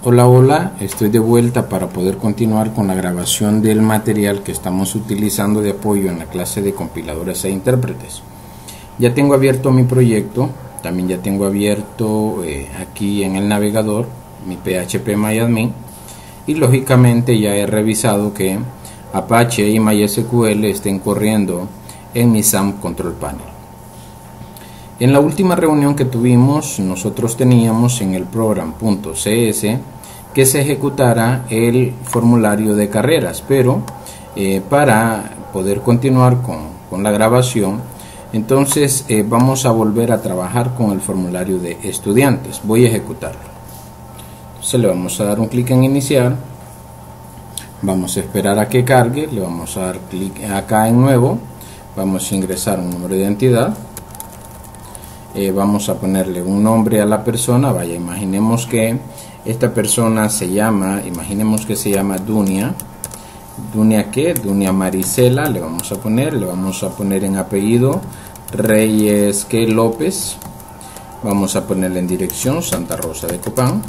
Hola, hola, estoy de vuelta para poder continuar con la grabación del material que estamos utilizando de apoyo en la clase de compiladores e intérpretes. Ya tengo abierto mi proyecto, también ya tengo abierto aquí en el navegador mi phpMyAdmin, y lógicamente ya he revisado que Apache y MySQL estén corriendo en mi SAM Control Panel. En la última reunión que tuvimos, nosotros teníamos en el program.cs que se ejecutara el formulario de carreras, pero para poder continuar con la grabación, entonces vamos a volver a trabajar con el formulario de estudiantes. Voy a ejecutarlo. Entonces le vamos a dar un clic en iniciar, vamos a esperar a que cargue, le vamos a dar clic acá en nuevo, vamos a ingresar un número de identidad. Vamos a ponerle un nombre a la persona. Vaya, imaginemos que esta persona se llama, Dunia. ¿Dunia qué? Dunia Marisela. Le vamos a poner en apellido Reyes que López. Vamos a ponerle en dirección Santa Rosa de Copán.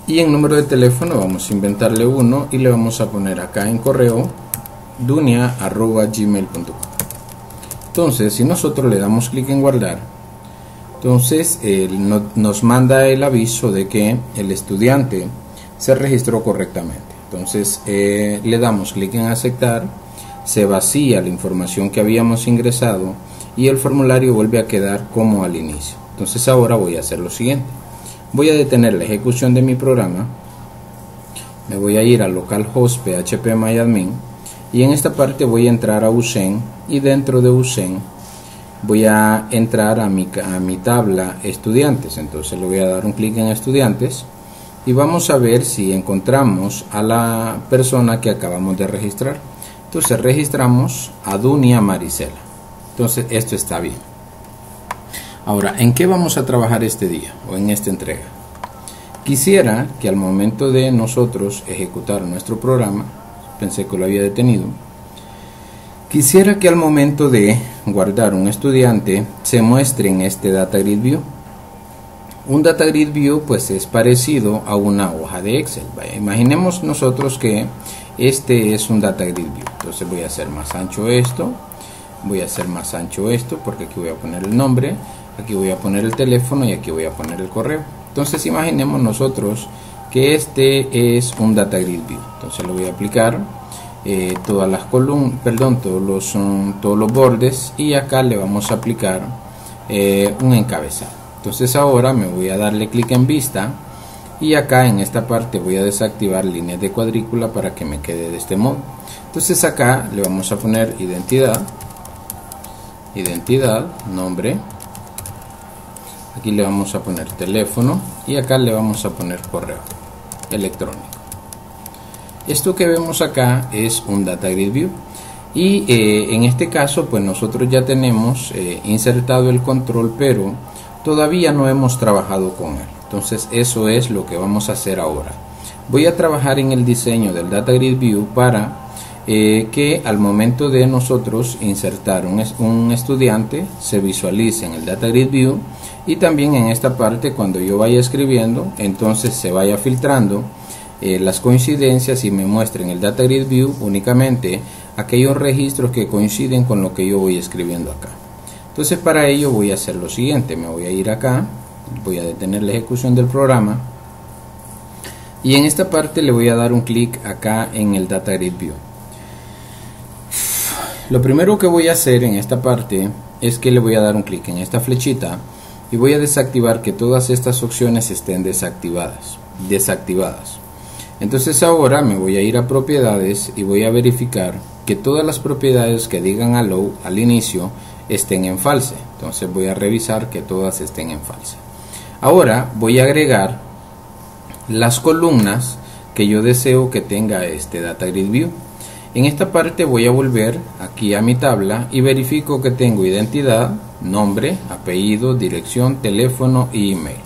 Y en número de teléfono vamos a inventarle uno y le vamos a poner acá en correo dunia@gmail.com. Entonces, si nosotros le damos clic en guardar, entonces nos manda el aviso de que el estudiante se registró correctamente. Entonces le damos clic en aceptar, se vacía la información que habíamos ingresado y el formulario vuelve a quedar como al inicio. Entonces ahora voy a hacer lo siguiente: voy a detener la ejecución de mi programa, me voy a ir a localhost phpMyAdmin, y en esta parte voy a entrar a USEN, y dentro de USEN voy a entrar a mi tabla estudiantes. Entonces le voy a dar un clic en estudiantes y vamos a ver si encontramos a la persona que acabamos de registrar. Entonces registramos a Dunia Marisela. Entonces esto está bien. Ahora, ¿en qué vamos a trabajar este día o en esta entrega? Quisiera que al momento de nosotros ejecutar nuestro programa, pensé que lo había detenido, quisiera que al momento de guardar un estudiante se muestre en este Data Grid View. Un Data Grid View pues es parecido a una hoja de Excel. Vaya, imaginemos nosotros que este es un Data Grid View. Entonces voy a hacer más ancho esto, porque aquí voy a poner el nombre, aquí voy a poner el teléfono y aquí voy a poner el correo. Entonces imaginemos nosotros que este es un Data Grid View. Entonces le voy a aplicar todas las columnas, todos los bordes, y acá le vamos a aplicar un encabezado. Entonces ahora me voy a darle clic en vista y acá en esta parte voy a desactivar líneas de cuadrícula para que me quede de este modo. Entonces acá le vamos a poner identidad, nombre, aquí le vamos a poner teléfono y acá le vamos a poner correo electrónico. Esto que vemos acá es un Data Grid View, y en este caso pues nosotros ya tenemos insertado el control, pero todavía no hemos trabajado con él. Entonces eso es lo que vamos a hacer ahora. Voy a trabajar en el diseño del Data Grid View para que al momento de nosotros insertar un estudiante se visualice en el Data Grid View, y también en esta parte cuando yo vaya escribiendo entonces se vaya filtrando las coincidencias y me muestre en el Data Grid View únicamente aquellos registros que coinciden con lo que yo voy escribiendo acá. Entonces para ello voy a hacer lo siguiente: me voy a ir acá, voy a detener la ejecución del programa y en esta parte le voy a dar un clic acá en el Data Grid View. Lo primero que voy a hacer en esta parte es que le voy a dar un clic en esta flechita y voy a desactivar que todas estas opciones estén desactivadas. Entonces ahora me voy a ir a propiedades y voy a verificar que todas las propiedades que digan allow al inicio estén en false. Entonces voy a revisar que todas estén en false. Ahora voy a agregar las columnas que yo deseo que tenga este Data Grid View. En esta parte voy a volver aquí a mi tabla y verifico que tengo identidad, nombre, apellido, dirección, teléfono y email,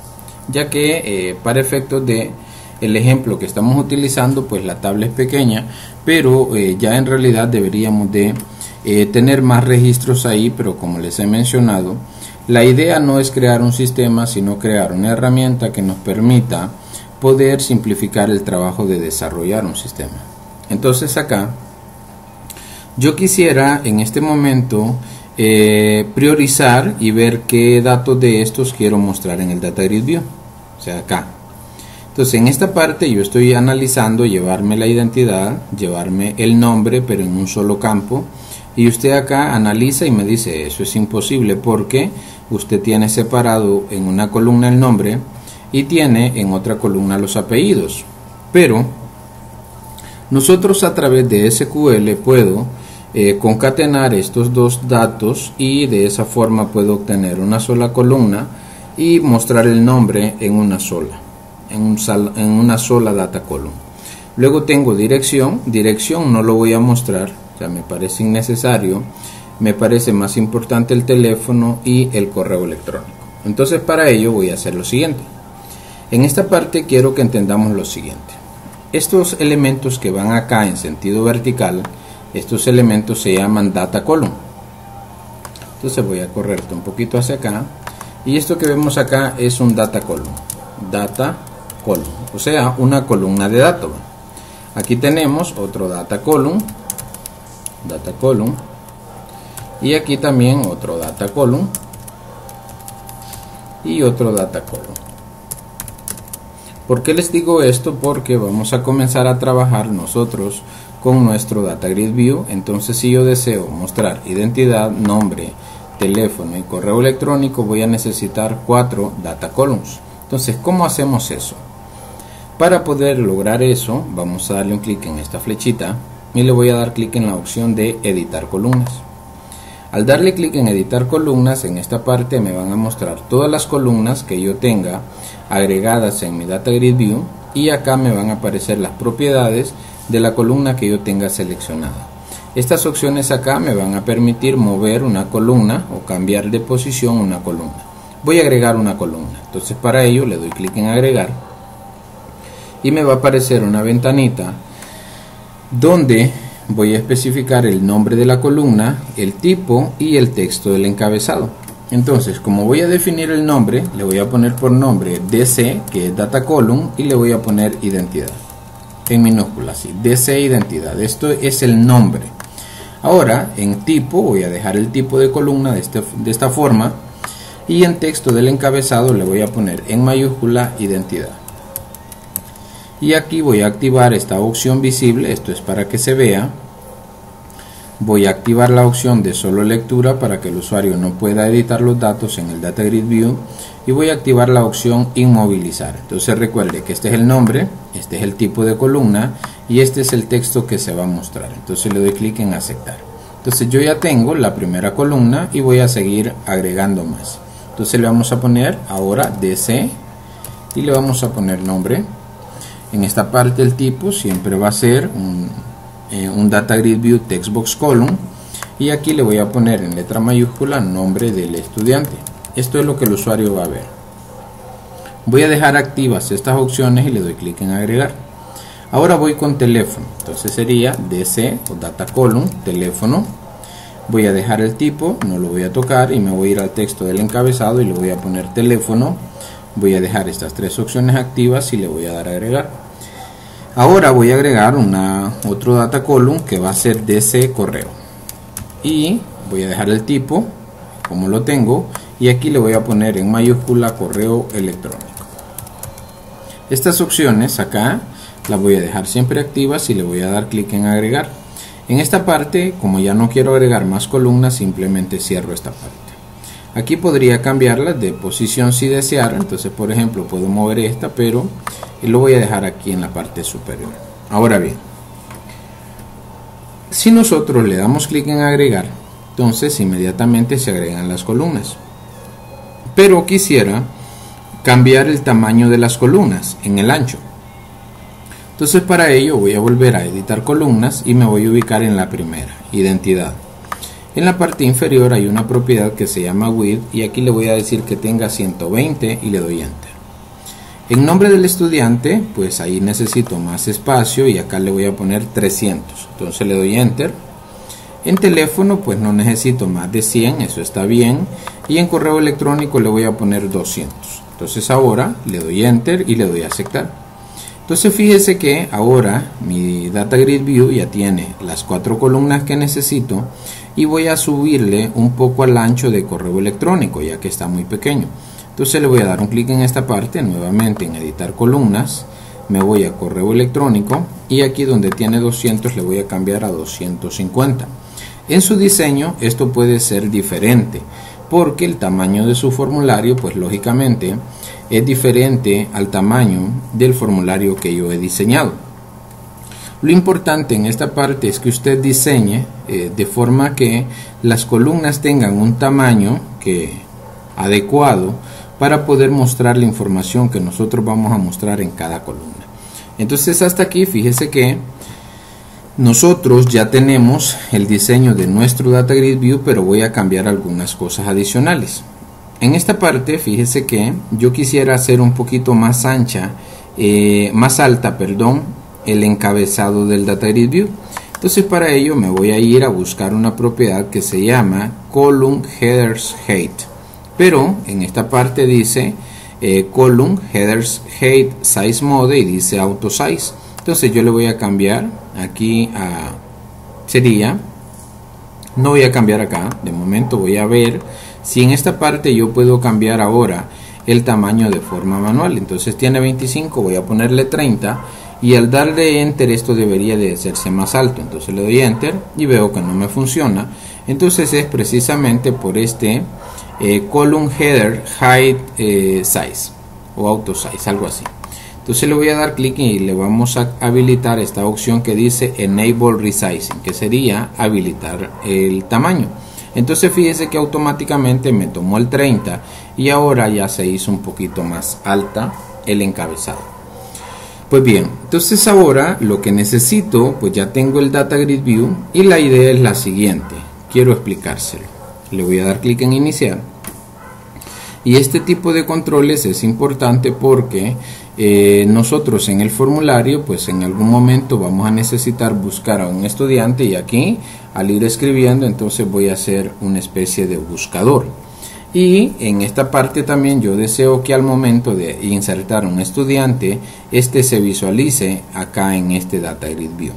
ya que para efectos de el ejemplo que estamos utilizando pues la tabla es pequeña, pero ya en realidad deberíamos de tener más registros ahí, pero como les he mencionado, la idea no es crear un sistema, sino crear una herramienta que nos permita poder simplificar el trabajo de desarrollar un sistema. Entonces acá yo quisiera en este momento priorizar y ver qué datos de estos quiero mostrar en el Data Grid View, o sea acá. Entonces en esta parte yo estoy analizando llevarme la identidad, llevarme el nombre, pero en un solo campo, y usted acá analiza y me dice eso es imposible porque usted tiene separado en una columna el nombre y tiene en otra columna los apellidos, pero nosotros a través de SQL puedo concatenar estos dos datos y de esa forma puedo obtener una sola columna y mostrar el nombre en una sola. En una sola data column. Luego tengo dirección no lo voy a mostrar, o sea, me parece innecesario, me parece más importante el teléfono y el correo electrónico. Entonces para ello voy a hacer lo siguiente. En esta parte quiero que entendamos lo siguiente. Estos elementos que van acá en sentido vertical, estos elementos se llaman data column. Entonces voy a correrte un poquito hacia acá y esto que vemos acá es un data column. Data column, o sea, una columna de datos. Aquí tenemos otro data column, y aquí también otro data column y otro data column. ¿Por qué les digo esto? Porque vamos a comenzar a trabajar nosotros con nuestro Data Grid View. Entonces si yo deseo mostrar identidad, nombre, teléfono y correo electrónico, voy a necesitar 4 data columns. Entonces, ¿cómo hacemos eso? Para poder lograr eso, vamos a darle un clic en esta flechita y le voy a dar clic en la opción de editar columnas. Al darle clic en editar columnas, en esta parte me van a mostrar todas las columnas que yo tenga agregadas en mi Data Grid View y acá me van a aparecer las propiedades de la columna que yo tenga seleccionada. Estas opciones acá me van a permitir mover una columna o cambiar de posición una columna. Voy a agregar una columna, entonces para ello le doy clic en agregar y me va a aparecer una ventanita donde voy a especificar el nombre de la columna, el tipo y el texto del encabezado. Entonces, como voy a definir el nombre, le voy a poner por nombre DC, que es Data Column, y le voy a poner identidad en minúsculas, así, DC identidad. Esto es el nombre. Ahora, en tipo, voy a dejar el tipo de columna de esta forma, y en texto del encabezado le voy a poner en mayúscula identidad. Y aquí voy a activar esta opción visible, esto es para que se vea. Voy a activar la opción de solo lectura para que el usuario no pueda editar los datos en el Data Grid View, y voy a activar la opción inmovilizar. Entonces recuerde que este es el nombre, este es el tipo de columna y este es el texto que se va a mostrar. Entonces le doy clic en aceptar. Entonces yo ya tengo la primera columna y voy a seguir agregando más. Entonces le vamos a poner ahora DC y le vamos a poner nombre. En esta parte el tipo siempre va a ser un Data Grid View Textbox Column, y aquí le voy a poner en letra mayúscula nombre del estudiante. Esto es lo que el usuario va a ver. Voy a dejar activas estas opciones y le doy clic en agregar. Ahora voy con teléfono, entonces sería DC o Data Column, teléfono. Voy a dejar el tipo, no lo voy a tocar y me voy a ir al texto del encabezado y le voy a poner teléfono. Voy a dejar estas tres opciones activas y le voy a dar a agregar. Ahora voy a agregar otro data column que va a ser DC correo, y voy a dejar el tipo como lo tengo y aquí le voy a poner en mayúscula correo electrónico. Estas opciones acá las voy a dejar siempre activas y le voy a dar clic en agregar. En esta parte, como ya no quiero agregar más columnas, simplemente cierro esta parte. Aquí podría cambiarlas de posición si deseara, entonces por ejemplo puedo mover esta, pero lo voy a dejar aquí en la parte superior. Ahora bien, si nosotros le damos clic en agregar, entonces inmediatamente se agregan las columnas. Pero quisiera cambiar el tamaño de las columnas en el ancho. Entonces para ello voy a volver a editar columnas y me voy a ubicar en la primera, identidad. En la parte inferior hay una propiedad que se llama width y aquí le voy a decir que tenga 120 y le doy enter. En nombre del estudiante, pues ahí necesito más espacio y acá le voy a poner 300, entonces le doy enter. En teléfono pues no necesito más de 100, eso está bien, y en correo electrónico le voy a poner 200. Entonces ahora le doy enter y le doy a aceptar. Entonces fíjese que ahora mi Data Grid View ya tiene las 4 columnas que necesito y voy a subirle un poco al ancho de correo electrónico ya que está muy pequeño. Entonces le voy a dar un clic en esta parte, nuevamente en editar columnas, me voy a correo electrónico y aquí donde tiene 200 le voy a cambiar a 250. En su diseño esto puede ser diferente porque el tamaño de su formulario pues lógicamente es diferente al tamaño del formulario que yo he diseñado. Lo importante en esta parte es que usted diseñe de forma que las columnas tengan un tamaño adecuado para poder mostrar la información que nosotros vamos a mostrar en cada columna. Entonces hasta aquí fíjese que nosotros ya tenemos el diseño de nuestro Data Grid View, pero voy a cambiar algunas cosas adicionales. En esta parte fíjese que yo quisiera hacer un poquito más alta, el encabezado del Data Grid View. Entonces para ello me voy a ir a buscar una propiedad que se llama Column Headers Height, pero en esta parte dice Column Headers Height Size Mode y dice Auto Size. Entonces yo le voy a cambiar aquí no voy a cambiar acá, de momento voy a ver si en esta parte yo puedo cambiar ahora el tamaño de forma manual. Entonces tiene 25, voy a ponerle 30 y al darle enter esto debería de hacerse más alto. Entonces le doy enter y veo que no me funciona. Entonces es precisamente por este Column Header Height Size o Auto Size, algo así. Entonces le voy a dar clic y le vamos a habilitar esta opción que dice Enable Resizing, que sería habilitar el tamaño. Entonces fíjese que automáticamente me tomó el 30 y ahora ya se hizo un poquito más alta el encabezado. Pues bien, entonces ahora lo que necesito, pues ya tengo el Data Grid View y la idea es la siguiente. Quiero explicárselo. Le voy a dar clic en iniciar. Y este tipo de controles es importante porque nosotros en el formulario pues en algún momento vamos a necesitar buscar a un estudiante y aquí al ir escribiendo entonces voy a hacer una especie de buscador. Y en esta parte también yo deseo que al momento de insertar a un estudiante este se visualice acá en este Data Grid View.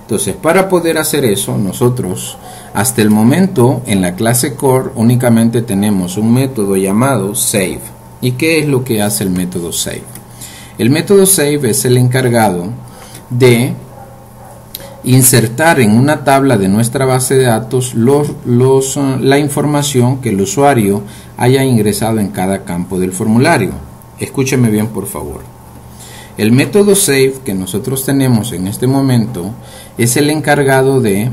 Entonces para poder hacer eso nosotros hasta el momento en la clase Core únicamente tenemos un método llamado Save. ¿Y qué es lo que hace el método Save? El método Save es el encargado de insertar en una tabla de nuestra base de datos la información que el usuario haya ingresado en cada campo del formulario. Escúcheme bien por favor. El método Save que nosotros tenemos en este momento es el encargado de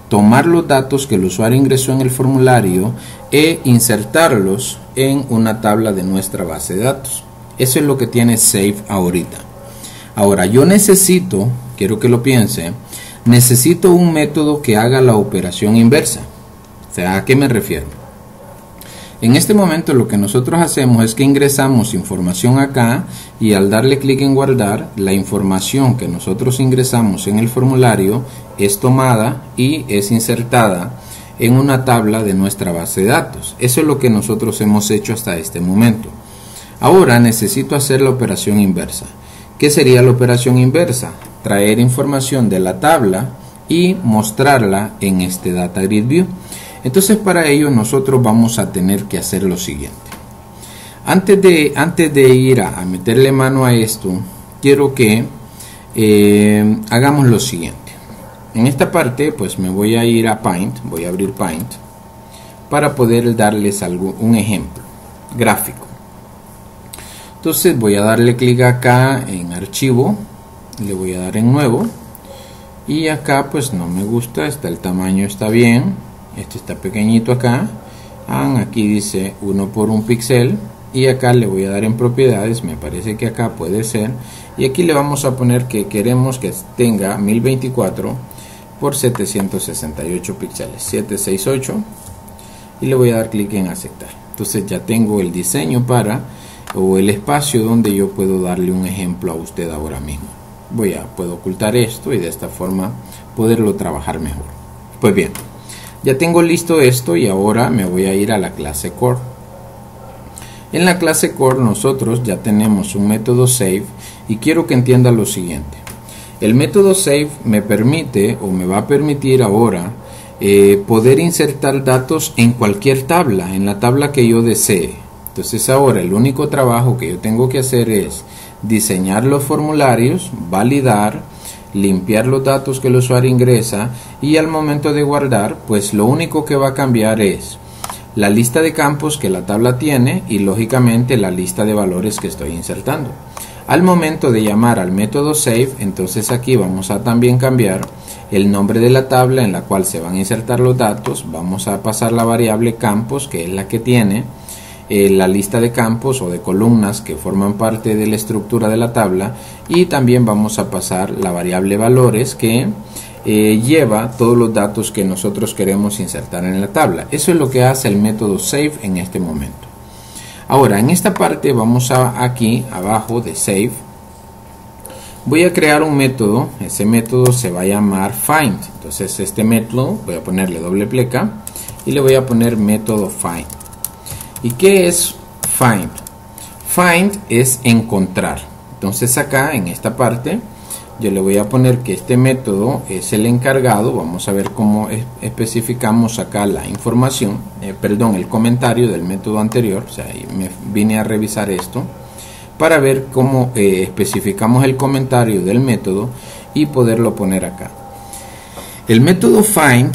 tomar los datos que el usuario ingresó en el formulario e insertarlos en una tabla de nuestra base de datos. Eso es lo que tiene Save ahorita. Ahora yo necesito, quiero que lo piense, necesito un método que haga la operación inversa. O sea, ¿a qué me refiero? En este momento lo que nosotros hacemos es que ingresamos información acá y al darle clic en guardar, la información que nosotros ingresamos en el formulario es tomada y es insertada en una tabla de nuestra base de datos. Eso es lo que nosotros hemos hecho hasta este momento. Ahora necesito hacer la operación inversa. ¿Qué sería la operación inversa? Traer información de la tabla y mostrarla en este Data Grid View. Entonces para ello nosotros vamos a tener que hacer lo siguiente. Antes de ir a meterle mano a esto, quiero que hagamos lo siguiente. En esta parte pues me voy a ir a Paint, voy a abrir Paint para poder darles un ejemplo gráfico. Entonces voy a darle clic acá en archivo, le voy a dar en nuevo y acá pues no me gusta, el tamaño está bien. Este está pequeñito acá. Aquí dice 1 por 1 píxel. Y acá le voy a dar en propiedades. Me parece que acá puede ser. Y aquí le vamos a poner que queremos que tenga 1024 por 768 píxeles. 768. Y le voy a dar clic en aceptar. Entonces ya tengo el diseño o el espacio donde yo puedo darle un ejemplo a usted ahora mismo. Puedo ocultar esto y de esta forma poderlo trabajar mejor. Pues bien. Ya tengo listo esto y ahora me voy a ir a la clase Core. En la clase Core nosotros ya tenemos un método Save y quiero que entienda lo siguiente. El método save me permite o me va a permitir ahora poder insertar datos en cualquier tabla, en la tabla que yo desee. Entonces ahora el único trabajo que yo tengo que hacer es diseñar los formularios, validar, limpiar los datos que el usuario ingresa, y al momento de guardar, pues lo único que va a cambiar es la lista de campos que la tabla tiene y lógicamente la lista de valores que estoy insertando. Al momento de llamar al método save, entonces aquí vamos a también cambiar el nombre de la tabla en la cual se van a insertar los datos. Vamos a pasar la variable campos, que es la que tiene la lista de campos o de columnas que forman parte de la estructura de la tabla, y también vamos a pasar la variable valores que lleva todos los datos que nosotros queremos insertar en la tabla. Eso es lo que hace el método save en este momento. Ahora en esta parte vamos a aquí abajo de save, voy a crear un método. Ese método se va a llamar find. Entonces este método voy a ponerle doble pleca y le voy a poner método find. ¿Y qué es find? Find es encontrar. Entonces acá en esta parte yo le voy a poner que este método es el encargado. Vamos a ver cómo especificamos acá la información, el comentario del método anterior. O sea, me vine a revisar esto para ver cómo especificamos el comentario del método y poderlo poner acá. El método find,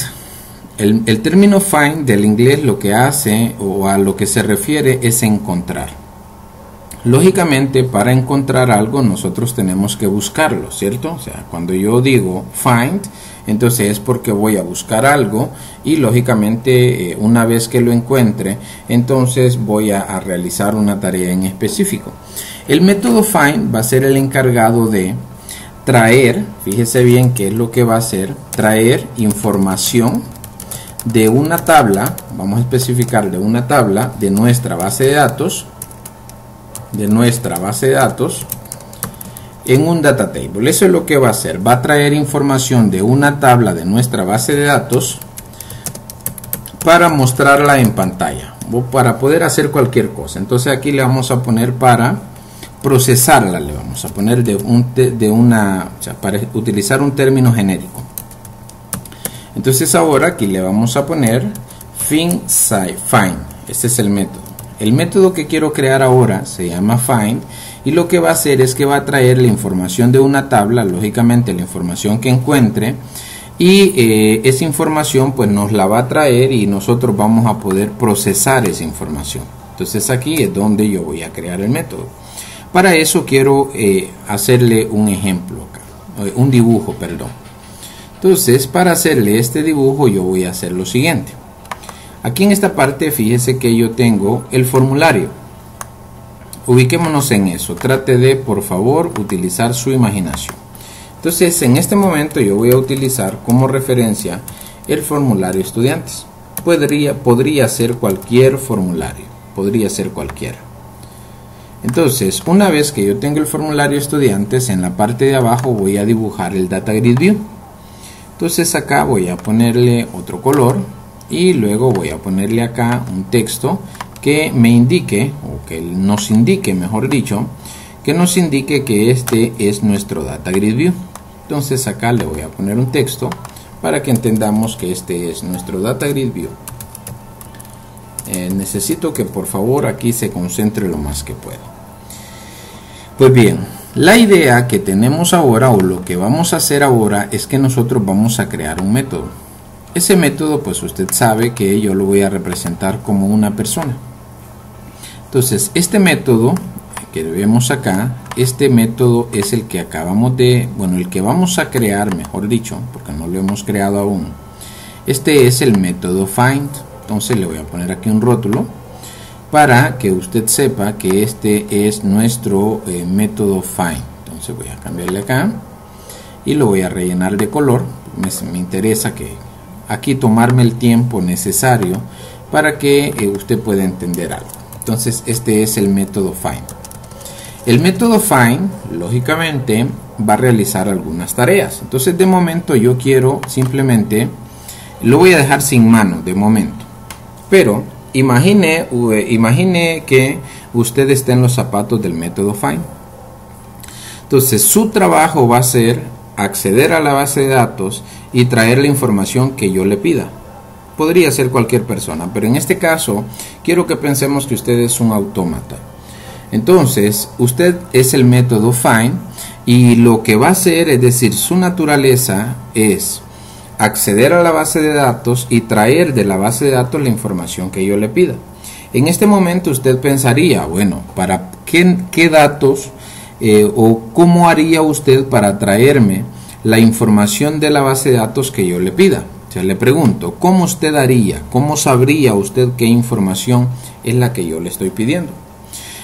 el término find del inglés lo que hace o a lo que se refiere es encontrar. Lógicamente, para encontrar algo nosotros tenemos que buscarlo, ¿cierto? O sea, cuando yo digo find, entonces es porque voy a buscar algo y lógicamente una vez que lo encuentre, entonces voy a realizar una tarea en específico. El método find va a ser el encargado de traer, fíjese bien qué es lo que va a hacer, traer información de una tabla, vamos a especificar de una tabla de nuestra base de datos, en un data table. Eso es lo que va a hacer, va a traer información de una tabla de nuestra base de datos para mostrarla en pantalla o para poder hacer cualquier cosa. Entonces aquí le vamos a poner para procesarla, le vamos a poner para utilizar un término genérico. Entonces ahora aquí le vamos a poner find. Este es el método. El método que quiero crear ahora se llama find, y lo que va a hacer es que va a traer la información de una tabla, lógicamente la información que encuentre, y esa información pues nos la va a traer y nosotros vamos a poder procesar esa información. Entonces aquí es donde yo voy a crear el método. Para eso quiero hacerle un ejemplo acá, un dibujo, perdón. Entonces para hacerle este dibujo yo voy a hacer lo siguiente. Aquí en esta parte fíjese que yo tengo el formulario. Ubiquémonos en eso. Trate de, por favor, utilizar su imaginación. Entonces en este momento yo voy a utilizar como referencia el formulario estudiantes. Podría ser cualquier formulario. Podría ser cualquiera. Entonces una vez que yo tengo el formulario estudiantes, en la parte de abajo voy a dibujar el Data Grid View. Entonces acá voy a ponerle otro color. Y luego voy a ponerle acá un texto que me indique, o que nos indique, mejor dicho, que nos indique que este es nuestro Data Grid View. Entonces acá le voy a poner un texto para que entendamos que este es nuestro Data Grid View. Necesito que por favor aquí se concentre lo más que pueda. Pues bien, la idea que tenemos ahora, o lo que vamos a hacer ahora, es que nosotros vamos a crear un método. Ese método, pues usted sabe que yo lo voy a representar como una persona. Entonces, este método que vemos acá, este método es el que acabamos de, el que vamos a crear, mejor dicho, porque no lo hemos creado aún. Este es el método find. Entonces le voy a poner aquí un rótulo para que usted sepa que este es nuestro método find. Entonces voy a cambiarle acá y lo voy a rellenar de color. Me interesa que aquí tomarme el tiempo necesario para que usted pueda entender algo. Entonces este es el método find. El método find lógicamente va a realizar algunas tareas. Entonces de momento yo quiero simplemente, lo voy a dejar sin mano de momento, pero imagine que usted esté en los zapatos del método find. Entonces su trabajo va a ser acceder a la base de datos y traer la información que yo le pida. Podría ser cualquier persona, pero en este caso quiero que pensemos que usted es un autómata. Entonces usted es el método find y lo que va a hacer, es decir, su naturaleza es acceder a la base de datos y traer de la base de datos la información que yo le pida. En este momento usted pensaría, bueno, ¿para qué datos o cómo haría usted para traerme la información de la base de datos que yo le pida? O sea, le pregunto, ¿cómo usted haría? ¿Cómo sabría usted qué información es la que yo le estoy pidiendo?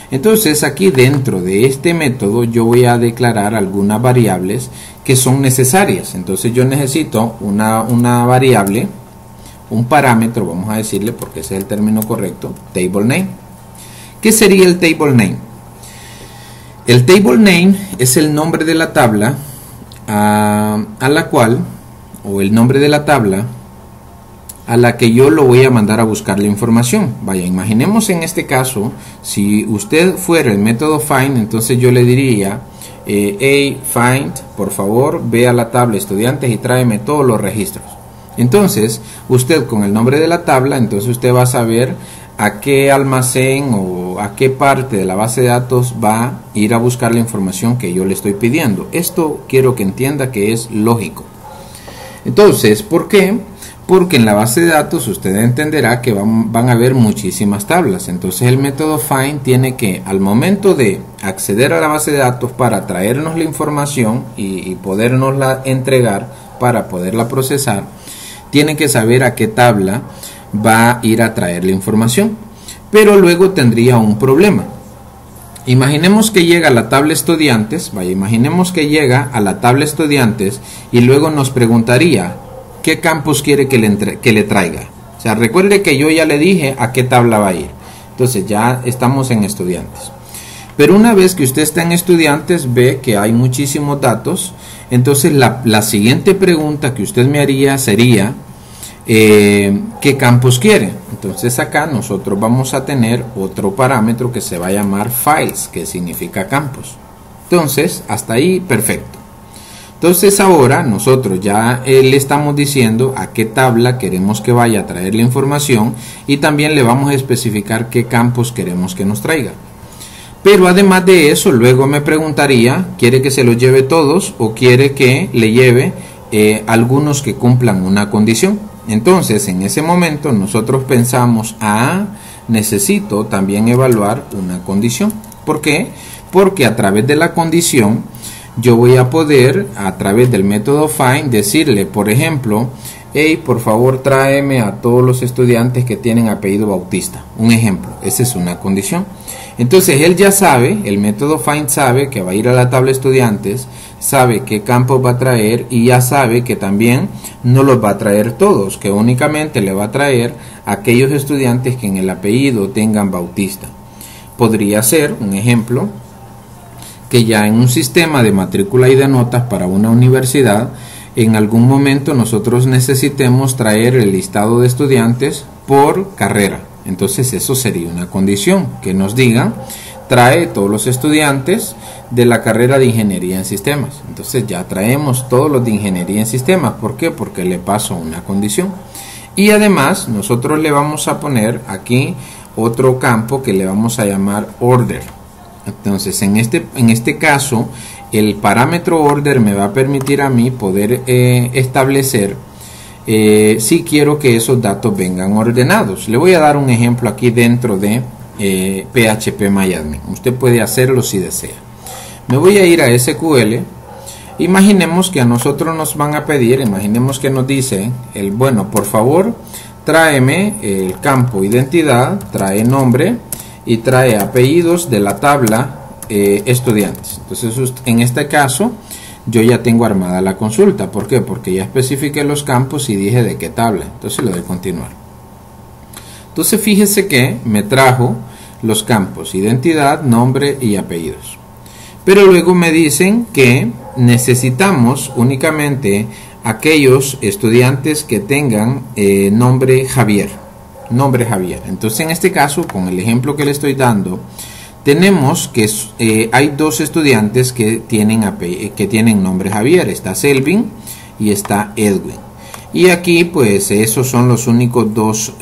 Entonces aquí dentro de este método yo voy a declarar algunas variables que son necesarias. Entonces yo necesito una variable, un parámetro, vamos a decirle porque ese es el término correcto, table name. ¿Qué sería el table name? El table name es el nombre de la tabla a la cual, o el nombre de la tabla a la que yo lo voy a mandar a buscar la información. Vaya, imaginemos en este caso, si usted fuera el método find, entonces yo le diría, hey, find, por favor, ve a la tabla estudiantes y tráeme todos los registros. Entonces, usted con el nombre de la tabla, entonces usted va a saber a qué almacén o a qué parte de la base de datos va a ir a buscar la información que yo le estoy pidiendo. Esto quiero que entienda que es lógico. Entonces, ¿por qué? Porque en la base de datos usted entenderá que van a haber muchísimas tablas. Entonces el método find tiene que, al momento de acceder a la base de datos para traernos la información y podernosla entregar para poderla procesar, tiene que saber a qué tabla va a ir a traer la información. Pero luego tendría un problema. Imaginemos que llega a la tabla estudiantes, imaginemos que llega a la tabla estudiantes y luego nos preguntaría, ¿qué campus quiere que le traiga? O sea, recuerde que yo ya le dije a qué tabla va a ir. Entonces ya estamos en estudiantes. Pero una vez que usted está en estudiantes, ve que hay muchísimos datos. Entonces la siguiente pregunta que usted me haría sería, ¿qué campus quiere? Entonces acá nosotros vamos a tener otro parámetro que se va a llamar files, que significa campus. Entonces, hasta ahí perfecto. Entonces ahora nosotros ya le estamos diciendo a qué tabla queremos que vaya a traer la información y también le vamos a especificar qué campos queremos que nos traiga. Pero además de eso, luego me preguntaría, ¿quiere que se los lleve todos o quiere que le lleve algunos que cumplan una condición? Entonces en ese momento nosotros pensamos, necesito también evaluar una condición. ¿Por qué? Porque a través de la condición yo voy a poder, a través del método find, decirle, por ejemplo, hey, por favor tráeme a todos los estudiantes que tienen apellido Bautista. Un ejemplo, esa es una condición. Entonces él ya sabe, el método find sabe que va a ir a la tabla estudiantes, sabe qué campos va a traer y ya sabe que también no los va a traer todos, que únicamente le va a traer a aquellos estudiantes que en el apellido tengan Bautista. Podría ser, un ejemplo, que ya en un sistema de matrícula y de notas para una universidad, en algún momento nosotros necesitemos traer el listado de estudiantes por carrera. Entonces eso sería una condición, que nos digan, trae todos los estudiantes de la carrera de Ingeniería en Sistemas. Entonces ya traemos todos los de Ingeniería en Sistemas. ¿Por qué? Porque le paso una condición. Y además nosotros le vamos a poner aquí otro campo que le vamos a llamar order. Entonces en este caso el parámetro order me va a permitir a mí poder establecer si quiero que esos datos vengan ordenados. Le voy a dar un ejemplo aquí dentro de PHPMyAdmin. Usted puede hacerlo si desea. Me voy a ir a SQL. Imaginemos que a nosotros nos van a pedir, imaginemos que nos dice, bueno, por favor tráeme el campo identidad, trae nombre y trae apellidos de la tabla estudiantes. Entonces en este caso yo ya tengo armada la consulta. ¿Por qué? Porque ya especifiqué los campos y dije de qué tabla. Entonces le doy continuar. Entonces fíjese que me trajo los campos identidad, nombre y apellidos. Pero luego me dicen que necesitamos únicamente aquellos estudiantes que tengan nombre Javier. Entonces en este caso, con el ejemplo que le estoy dando, tenemos que hay dos estudiantes que tienen nombre Javier. Está Selvin y está Edwin. Y aquí pues esos son los únicos dos,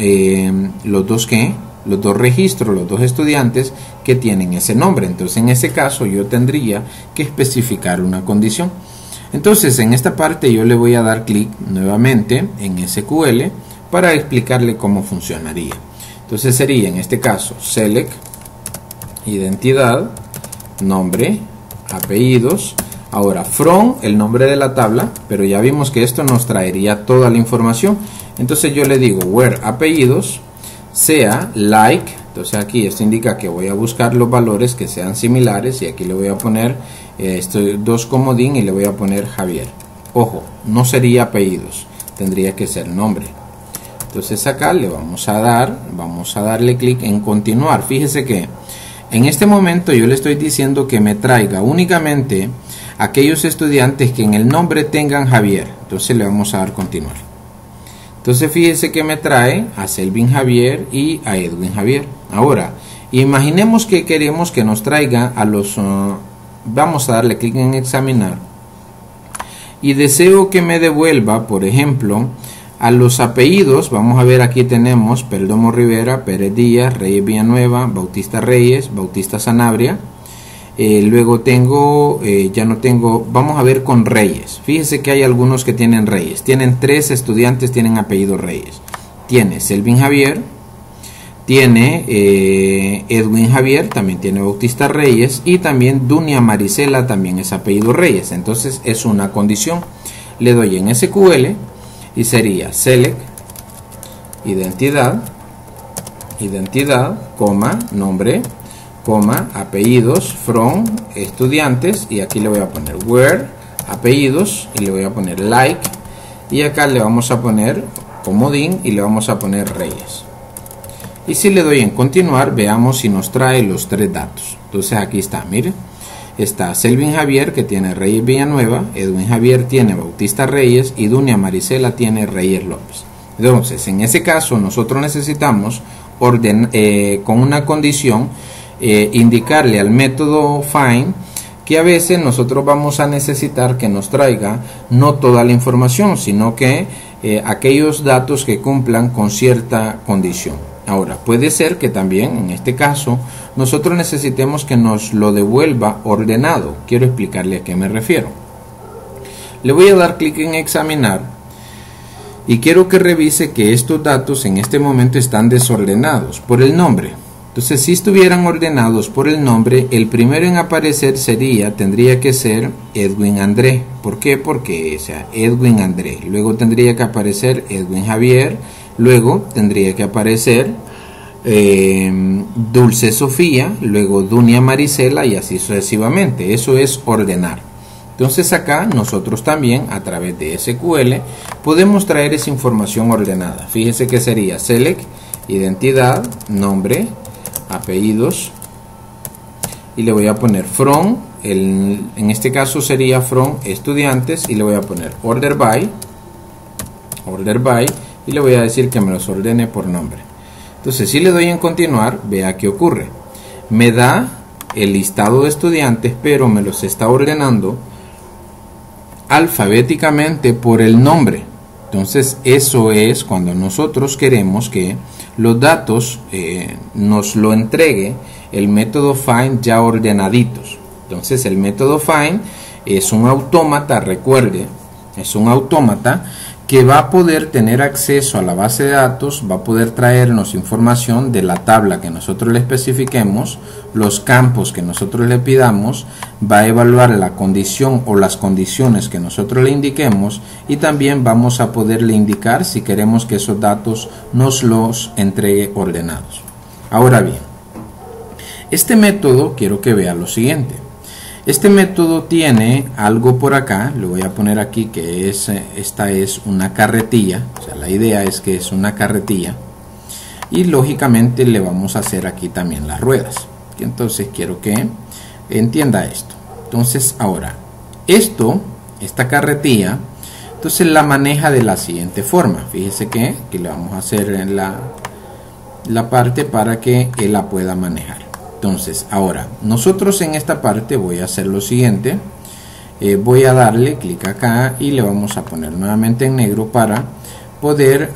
los dos registros, los dos estudiantes que tienen ese nombre. Entonces en ese caso yo tendría que especificar una condición. Entonces en esta parte yo le voy a dar clic nuevamente en SQL para explicarle cómo funcionaría. Entonces sería en este caso select identidad, nombre, apellidos. Ahora from, el nombre de la tabla, pero ya vimos que esto nos traería toda la información. Entonces yo le digo where apellidos sea like. Entonces aquí esto indica que voy a buscar los valores que sean similares, y aquí le voy a poner dos comodín y le voy a poner Javier. Ojo, no sería apellidos, tendría que ser nombre. Entonces acá le vamos a darle clic en continuar. Fíjese que en este momento yo le estoy diciendo que me traiga únicamente aquellos estudiantes que en el nombre tengan Javier. Entonces le vamos a dar continuar. Entonces fíjese que me trae a Selvin Javier y a Edwin Javier. Ahora, imaginemos que queremos que nos traiga a los... vamos a darle clic en examinar. Y deseo que me devuelva, por ejemplo, a los apellidos. Vamos a ver, aquí tenemos Perdomo Rivera, Pérez Díaz, Reyes Villanueva, Bautista Reyes, Bautista Sanabria. Luego tengo, ya no tengo, vamos a ver con Reyes. Fíjese que hay algunos que tienen Reyes. Tienen 3 estudiantes, tienen apellido Reyes. Tiene Selvin Javier, tiene Edwin Javier, también tiene Bautista Reyes, y también Dunia Marisela también es apellido Reyes. Entonces es una condición. Le doy en SQL y sería select identidad, coma, nombre, coma, apellidos, from, estudiantes, y aquí le voy a poner where, apellidos, y le voy a poner like, y acá le vamos a poner comodín y le vamos a poner Reyes. Y si le doy en continuar, veamos si nos trae los 3 datos. Entonces aquí está, miren. Está Selvin Javier, que tiene Reyes Villanueva, Edwin Javier tiene Bautista Reyes y Dunia Marisela tiene Reyes López. Entonces, en ese caso, nosotros necesitamos con una condición indicarle al método find que a veces nosotros vamos a necesitar que nos traiga no toda la información, sino que aquellos datos que cumplan con cierta condición. Ahora, puede ser que también en este caso nosotros necesitemos que nos lo devuelva ordenado. Quiero explicarle a qué me refiero. Le voy a dar clic en examinar y quiero que revise que estos datos en este momento están desordenados por el nombre. Entonces, si estuvieran ordenados por el nombre, el primero en aparecer tendría que ser Edwin André. ¿Por qué? Porque Edwin André. Luego tendría que aparecer Edwin Javier. Luego tendría que aparecer Dulce Sofía, luego Dunia Marisela y así sucesivamente. Eso es ordenar. Entonces acá nosotros también a través de SQL podemos traer esa información ordenada. Fíjese que sería select, identidad, nombre, apellidos, y le voy a poner from, en este caso sería from estudiantes, y le voy a poner order by, y le voy a decir que me los ordene por nombre. Entonces si le doy en continuar, vea qué ocurre. Me da el listado de estudiantes, pero me los está ordenando alfabéticamente por el nombre. Entonces eso es cuando nosotros queremos que los datos nos lo entregue el método find ya ordenaditos. Entonces el método find es un autómata, recuerde, es un autómata que va a poder tener acceso a la base de datos, va a poder traernos información de la tabla que nosotros le especifiquemos, los campos que nosotros le pidamos, va a evaluar la condición o las condiciones que nosotros le indiquemos, y también vamos a poderle indicar si queremos que esos datos nos los entregue ordenados. Ahora bien, este método quiero que vea lo siguiente. Este método tiene algo por acá, lo voy a poner aquí, que es, esta es una carretilla, o sea, la idea es que es una carretilla, y lógicamente le vamos a hacer aquí también las ruedas. Entonces quiero que entienda esto. Entonces ahora, esta carretilla, entonces la maneja de la siguiente forma. Fíjese que le vamos a hacer en la parte para que él la pueda manejar. Entonces, ahora, nosotros en esta parte voy a hacer lo siguiente. Voy a darle clic acá y le vamos a poner nuevamente en negro para poder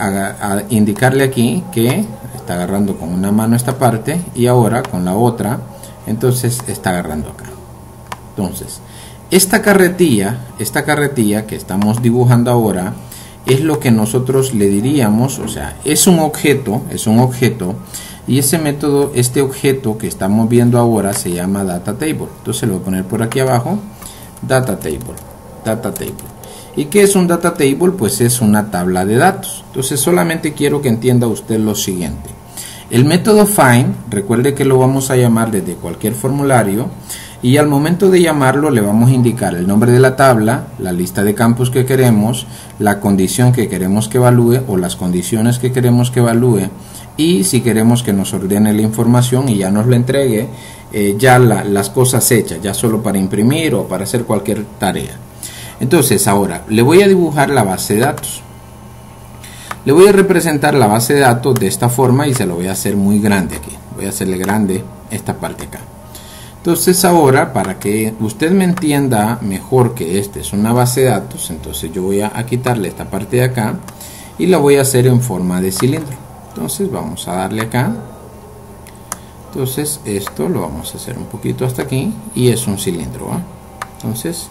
indicarle aquí que está agarrando con una mano esta parte y ahora con la otra, entonces está agarrando acá. Entonces, esta carretilla que estamos dibujando ahora es lo que nosotros le diríamos, o sea, es un objeto, y ese método, este objeto que estamos viendo ahora se llama data table. Entonces lo voy a poner por aquí abajo, data table. ¿Y qué es un data table? Pues es una tabla de datos. Entonces solamente quiero que entienda usted lo siguiente. El método find, recuerde que lo vamos a llamar desde cualquier formulario, y al momento de llamarlo le vamos a indicar el nombre de la tabla, la lista de campos que queremos, la condición que queremos que evalúe o las condiciones que queremos que evalúe, y si queremos que nos ordene la información y ya nos lo entregue ya las cosas hechas, ya solo para imprimir o para hacer cualquier tarea. Entonces ahora le voy a dibujar la base de datos. Le voy a representar la base de datos de esta forma y se lo voy a hacer muy grande aquí. Voy a hacerle grande esta parte acá. Entonces ahora, para que usted me entienda mejor que esta es una base de datos, entonces yo voy a quitarle esta parte de acá y la voy a hacer en forma de cilindro. Entonces vamos a darle acá. Entonces esto lo vamos a hacer un poquito hasta aquí y es un cilindro, ¿eh? Entonces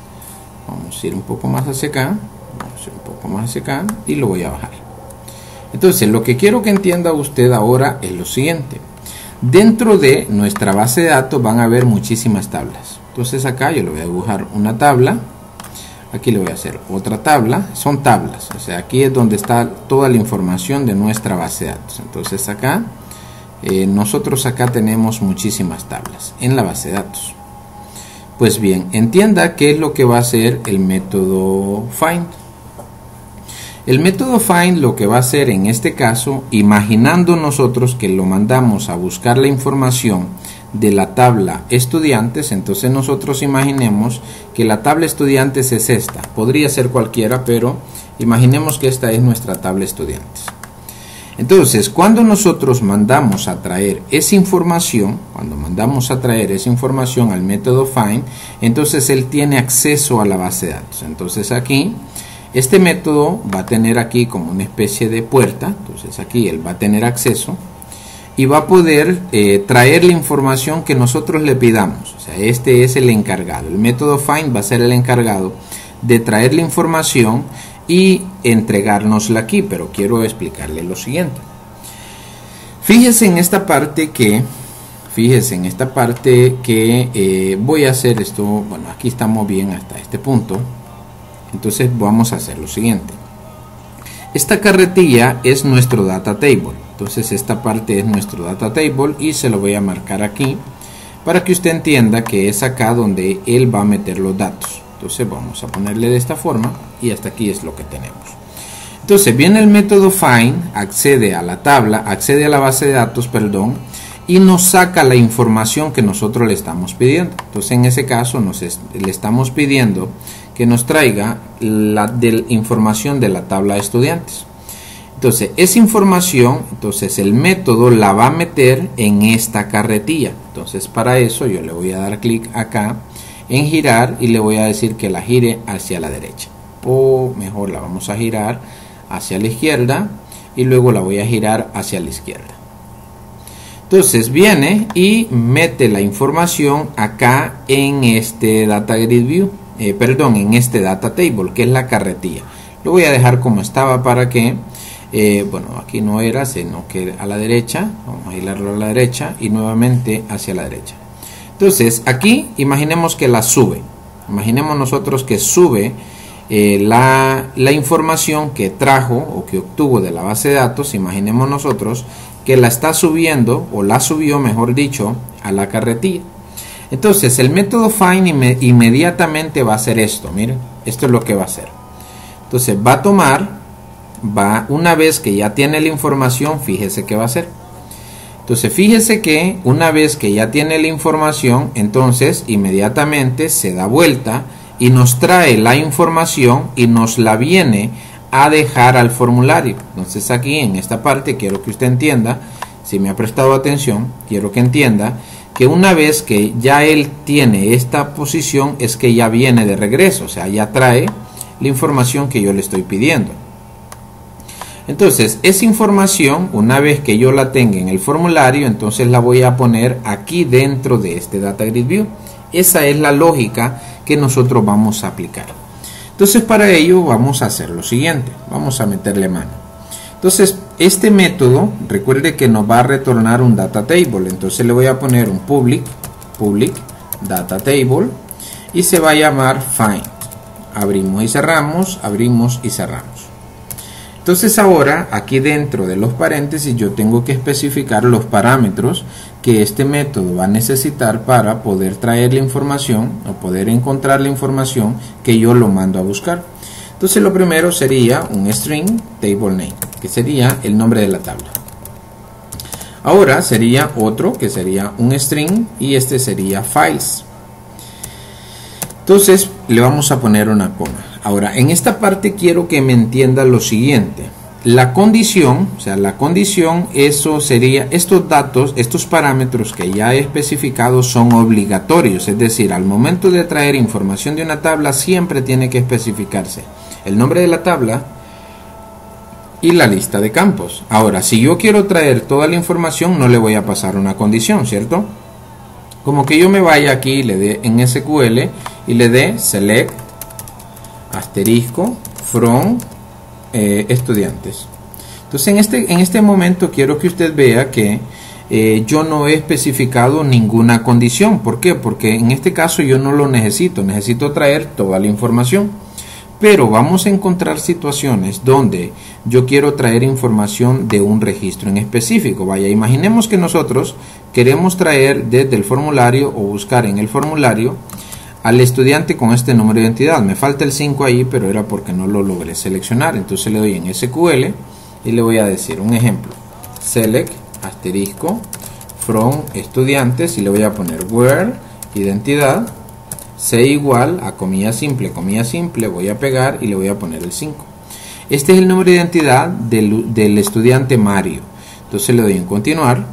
vamos a ir un poco más hacia acá, y lo voy a bajar. Entonces lo que quiero que entienda usted ahora es lo siguiente. Dentro de nuestra base de datos van a haber muchísimas tablas. Entonces acá yo le voy a dibujar una tabla, aquí le voy a hacer otra tabla, son tablas, o sea, aquí es donde está toda la información de nuestra base de datos. Entonces acá, nosotros acá tenemos muchísimas tablas en la base de datos. Pues bien, entienda qué es lo que va a hacer el método find. El método find lo que va a hacer en este caso, imaginando nosotros que lo mandamos a buscar la información de la tabla estudiantes, entonces nosotros imaginemos que la tabla estudiantes es esta, podría ser cualquiera, pero imaginemos que esta es nuestra tabla estudiantes. Entonces, cuando nosotros mandamos a traer esa información, al método find, entonces él tiene acceso a la base de datos. Entonces aquí, este método va a tener aquí como una especie de puerta, entonces aquí él va a tener acceso y va a poder traer la información que nosotros le pidamos. O sea, este es el encargado. El método find va a ser el encargado de traer la información y entregárnosla aquí, pero quiero explicarle lo siguiente. Fíjese en esta parte que voy a hacer esto. Bueno, aquí estamos bien hasta este punto. Entonces vamos a hacer lo siguiente. Esta carretilla es nuestro data table. Entonces esta parte es nuestro data table y se lo voy a marcar aquí para que usted entienda que es acá donde él va a meter los datos. Entonces vamos a ponerle de esta forma y hasta aquí es lo que tenemos. Entonces viene el método find, accede a la tabla, accede a la base de datos, perdón, y nos saca la información que nosotros le estamos pidiendo. Entonces en ese caso le estamos pidiendo que nos traiga la información de la tabla de estudiantes. Entonces esa información, entonces el método la va a meter en esta carretilla. Entonces para eso yo le voy a dar clic acá en girar y le voy a decir que la gire hacia la derecha, o mejor la vamos a girar hacia la izquierda y luego la voy a girar hacia la izquierda. Entonces viene y mete la información acá en este data grid view, en este data table, que es la carretilla. Lo voy a dejar como estaba para que, bueno, aquí no era, sino que a la derecha, vamos a girarlo a la derecha y nuevamente hacia la derecha. Entonces aquí imaginemos que la sube, imaginemos nosotros que sube la información que trajo o que obtuvo de la base de datos, imaginemos nosotros que la está subiendo o la subió, mejor dicho, a la carretilla. Entonces el método find inmediatamente va a hacer esto. Miren, esto es lo que va a hacer. Entonces va a tomar, una vez que ya tiene la información, fíjese qué va a hacer. Entonces fíjese que una vez que ya tiene la información, entonces inmediatamente se da vuelta y nos trae la información y nos la viene a dejar al formulario. Entonces aquí en esta parte quiero que usted entienda, si me ha prestado atención, quiero que entienda que una vez que ya él tiene esta posición es que ya viene de regreso, o sea, ya trae la información que yo le estoy pidiendo. Entonces, esa información, una vez que yo la tenga en el formulario, entonces la voy a poner aquí dentro de este Data Grid View. Esa es la lógica que nosotros vamos a aplicar. Entonces, para ello vamos a hacer lo siguiente. Vamos a meterle mano. Entonces, este método, recuerde que nos va a retornar un Data Table. Entonces, le voy a poner un public Data Table y se va a llamar Find. Abrimos y cerramos, abrimos y cerramos. Entonces ahora aquí dentro de los paréntesis yo tengo que especificar los parámetros que este método va a necesitar para poder traer la información o poder encontrar la información que yo lo mando a buscar. Entonces lo primero sería un string table name, que sería el nombre de la tabla. Ahora sería otro que sería un string y este sería files. Entonces le vamos a poner una coma. Ahora, en esta parte quiero que me entienda lo siguiente. La condición, o sea, la condición, eso sería, estos datos, estos parámetros que ya he especificado son obligatorios. Es decir, al momento de traer información de una tabla siempre tiene que especificarse el nombre de la tabla y la lista de campos. Ahora, si yo quiero traer toda la información, no le voy a pasar una condición, ¿cierto? Como que yo me vaya aquí y le dé en SQL y le dé select asterisco from estudiantes. Entonces en este momento quiero que usted vea que yo no he especificado ninguna condición. ¿Por qué? Porque en este caso yo no lo necesito traer toda la información. Pero vamos a encontrar situaciones donde yo quiero traer información de un registro en específico. Vaya, imaginemos que nosotros queremos traer desde el formulario o buscar en el formulario al estudiante con este número de identidad. Me falta el 5 ahí, pero era porque no lo logré seleccionar. Entonces le doy en SQL y le voy a decir un ejemplo. Select asterisco from estudiantes y le voy a poner where identidad C igual a comilla simple, voy a pegar y le voy a poner el 5. Este es el número de identidad del estudiante Mario. Entonces le doy en continuar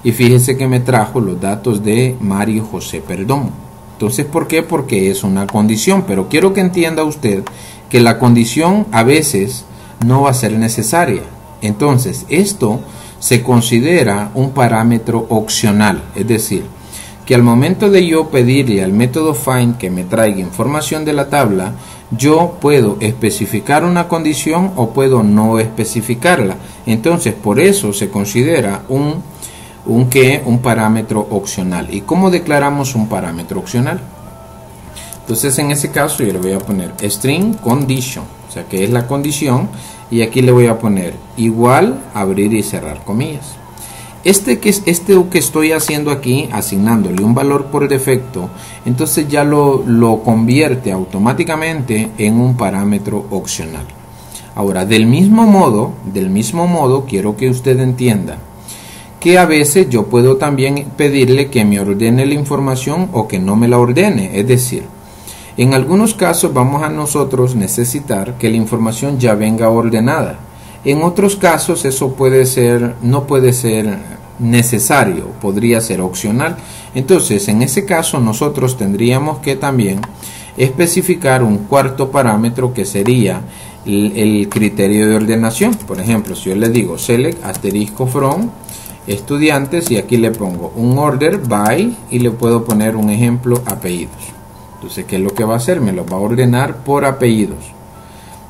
y fíjese que me trajo los datos de Mario José Perdomo. Entonces, ¿por qué? Porque es una condición, pero quiero que entienda usted que la condición a veces no va a ser necesaria. Entonces, esto se considera un parámetro opcional, es decir, que al momento de yo pedirle al método find que me traiga información de la tabla, yo puedo especificar una condición o puedo no especificarla. Entonces, por eso se considera un parámetro opcional. ¿Y cómo declaramos un parámetro opcional? Entonces, en ese caso yo le voy a poner string condition, o sea que es la condición, y aquí le voy a poner igual, abrir y cerrar comillas. Este que estoy haciendo aquí, asignándole un valor por defecto, entonces ya lo convierte automáticamente en un parámetro opcional. Ahora, del mismo modo, quiero que usted entienda que a veces yo puedo también pedirle que me ordene la información o que no me la ordene. Es decir, en algunos casos vamos a nosotros necesitar que la información ya venga ordenada. En otros casos eso no puede ser necesario, podría ser opcional. Entonces, en ese caso nosotros tendríamos que también especificar un cuarto parámetro que sería el criterio de ordenación. Por ejemplo, si yo le digo select asterisco from estudiantes y aquí le pongo un order by y le puedo poner un ejemplo apellidos. Entonces, ¿qué es lo que va a hacer? Me lo va a ordenar por apellidos.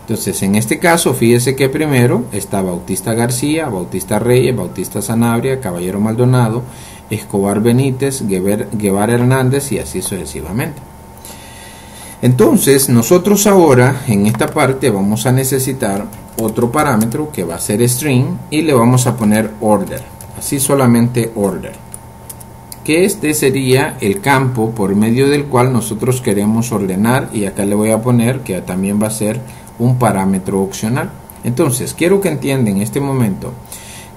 Entonces, en este caso, fíjese que primero está Bautista García, Bautista Reyes, Bautista Sanabria, Caballero Maldonado, Escobar Benítez, Guevara Hernández y así sucesivamente. Entonces, nosotros ahora en esta parte vamos a necesitar otro parámetro que va a ser string y le vamos a poner order, así solamente order, que este sería el campo por medio del cual nosotros queremos ordenar, y acá le voy a poner que también va a ser un parámetro opcional. Entonces, quiero que entienda en este momento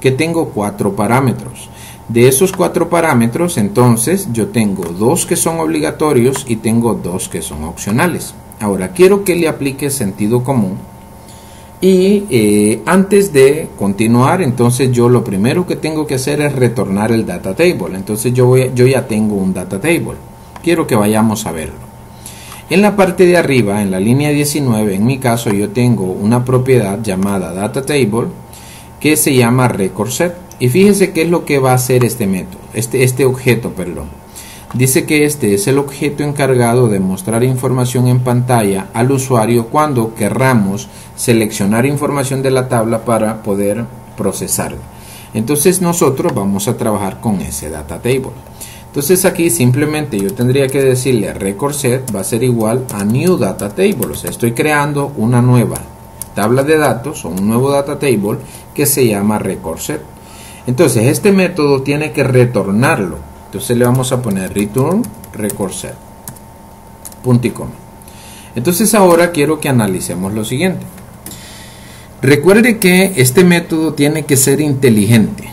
que tengo 4 parámetros. De esos 4 parámetros, entonces, yo tengo 2 que son obligatorios y tengo 2 que son opcionales. Ahora, quiero que le aplique sentido común Y antes de continuar, entonces yo lo primero que tengo que hacer es retornar el data table. Entonces yo ya tengo un data table. Quiero que vayamos a verlo. En la parte de arriba, en la línea 19, en mi caso yo tengo una propiedad llamada data table que se llama record set. Y fíjense qué es lo que va a hacer este método, este objeto, perdón. Dice que este es el objeto encargado de mostrar información en pantalla al usuario cuando querramos seleccionar información de la tabla para poder procesarla. Entonces nosotros vamos a trabajar con ese data table. Entonces aquí simplemente yo tendría que decirle record set va a ser igual a new data table. O sea, estoy creando una nueva tabla de datos o un nuevo data table que se llama record set. Entonces este método tiene que retornarlo. Entonces le vamos a poner return record set, punto y coma. Entonces ahora quiero que analicemos lo siguiente. Recuerde que este método tiene que ser inteligente.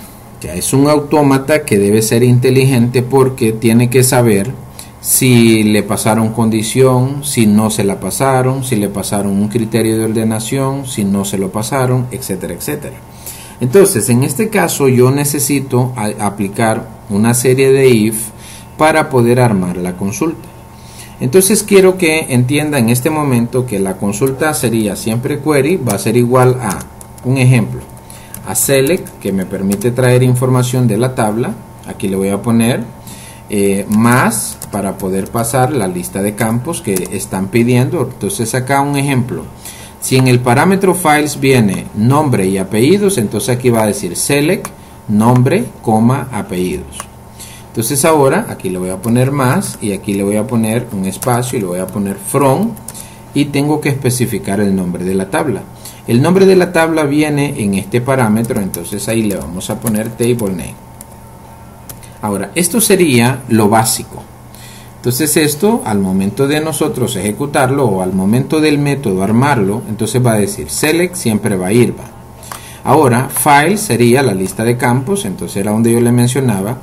Ya es un autómata que debe ser inteligente porque tiene que saber si le pasaron condición, si no se la pasaron, si le pasaron un criterio de ordenación, si no se lo pasaron, etcétera, etcétera. Entonces, en este caso yo necesito aplicar una serie de if para poder armar la consulta. Entonces quiero que entienda en este momento que la consulta sería siempre query, va a ser igual a, un ejemplo, a select, que me permite traer información de la tabla. Aquí le voy a poner más para poder pasar la lista de campos que están pidiendo. Entonces acá un ejemplo. Si en el parámetro files viene nombre y apellidos, entonces aquí va a decir select nombre, coma, apellidos. Entonces ahora aquí le voy a poner más y aquí le voy a poner un espacio y le voy a poner from y tengo que especificar el nombre de la tabla. El nombre de la tabla viene en este parámetro, entonces ahí le vamos a poner table name. Ahora, esto sería lo básico. Entonces esto, al momento de nosotros ejecutarlo o al momento del método armarlo, entonces va a decir select, siempre va a ir, va. Ahora, file sería la lista de campos, entonces era donde yo le mencionaba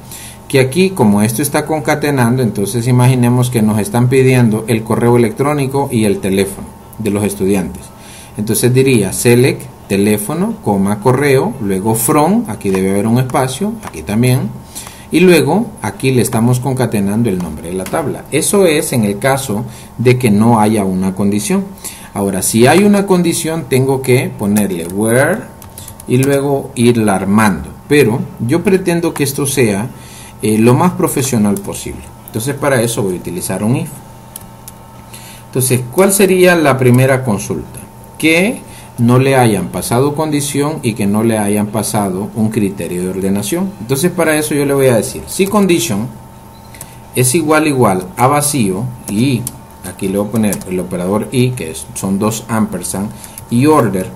que aquí, como esto está concatenando, entonces imaginemos que nos están pidiendo el correo electrónico y el teléfono de los estudiantes. Entonces diría select, teléfono, coma, correo, luego from, aquí debe haber un espacio, aquí también. Y luego aquí le estamos concatenando el nombre de la tabla. Eso es en el caso de que no haya una condición. Ahora, si hay una condición, tengo que ponerle where y luego irla armando. Pero yo pretendo que esto sea lo más profesional posible. Entonces para eso voy a utilizar un if. Entonces, ¿cuál sería la primera consulta? Que no le hayan pasado condición y que no le hayan pasado un criterio de ordenación. Entonces para eso yo le voy a decir si condition es igual a vacío, y aquí le voy a poner el operador y, que son dos ampersand, y order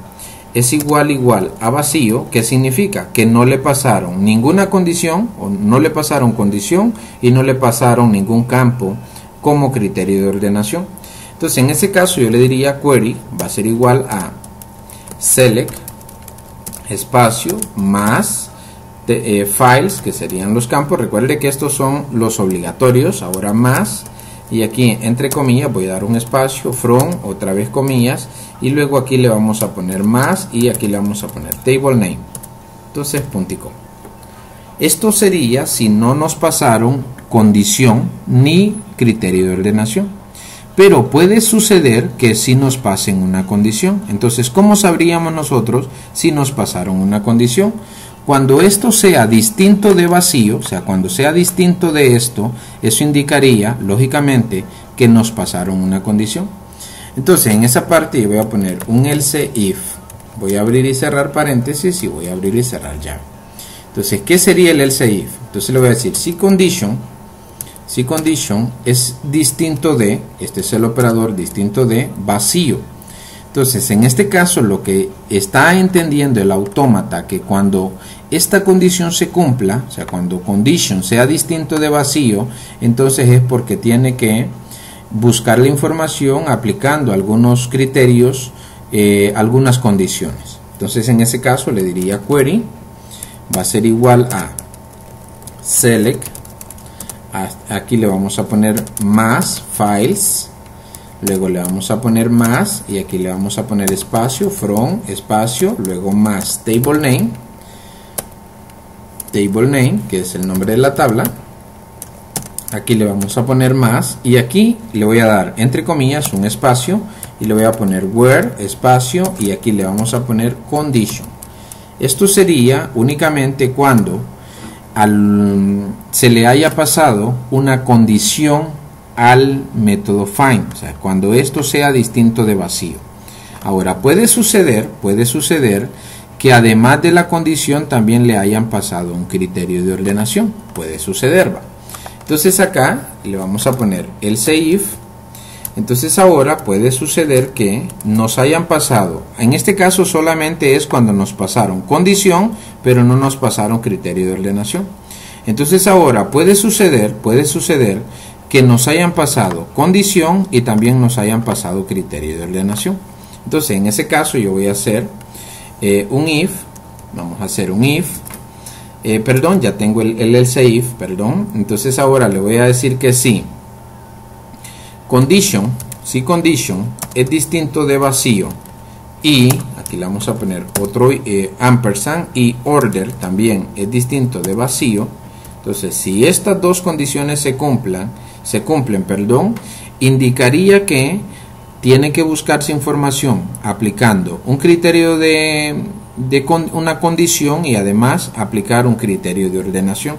es igual a vacío, que significa que no le pasaron ninguna condición, o no le pasaron condición y no le pasaron ningún campo como criterio de ordenación. Entonces en ese caso yo le diría query va a ser igual a select espacio más files, que serían los campos. Recuerde que estos son los obligatorios, ahora más, y aquí entre comillas voy a dar un espacio, from, otra vez comillas, y luego aquí le vamos a poner más y aquí le vamos a poner table name. Entonces punto y coma. Esto sería si no nos pasaron condición ni criterio de ordenación. Pero puede suceder que sí nos pasen una condición. Entonces, ¿cómo sabríamos nosotros si nos pasaron una condición? Cuando esto sea distinto de vacío, o sea, cuando sea distinto de esto, eso indicaría, lógicamente, que nos pasaron una condición. Entonces, en esa parte yo voy a poner un else if. Voy a abrir y cerrar paréntesis y voy a abrir y cerrar llave. Entonces, ¿qué sería el else if? Entonces le voy a decir si condition es distinto de, este es el operador distinto de vacío. Entonces en este caso lo que está entendiendo el autómata, que cuando esta condición se cumpla, o sea cuando condition sea distinto de vacío, entonces es porque tiene que buscar la información aplicando algunos criterios, algunas condiciones. Entonces en ese caso le diría query va a ser igual a select, aquí le vamos a poner más files, luego le vamos a poner más y aquí le vamos a poner espacio, from, espacio, luego más table name, que es el nombre de la tabla. Aquí le vamos a poner más y aquí le voy a dar entre comillas un espacio y le voy a poner where, espacio, y aquí le vamos a poner condition. Esto sería únicamente cuando se le haya pasado una condición al método find, o sea, cuando esto sea distinto de vacío. Ahora puede suceder que además de la condición también le hayan pasado un criterio de ordenación, puede suceder, ¿va? Entonces acá le vamos a poner else if. Entonces ahora puede suceder que nos hayan pasado, en este caso solamente es cuando nos pasaron condición, pero no nos pasaron criterio de ordenación. Entonces ahora puede suceder que nos hayan pasado condición y también nos hayan pasado criterio de ordenación. Entonces en ese caso yo voy a hacer un if, vamos a hacer un if, perdón, ya tengo el else if, perdón. Entonces ahora le voy a decir que sí. Condition, si condition es distinto de vacío y aquí le vamos a poner otro ampersand y order también es distinto de vacío. Entonces si estas dos condiciones se cumplen, indicaría que tiene que buscarse información aplicando un criterio de una condición y además aplicar un criterio de ordenación.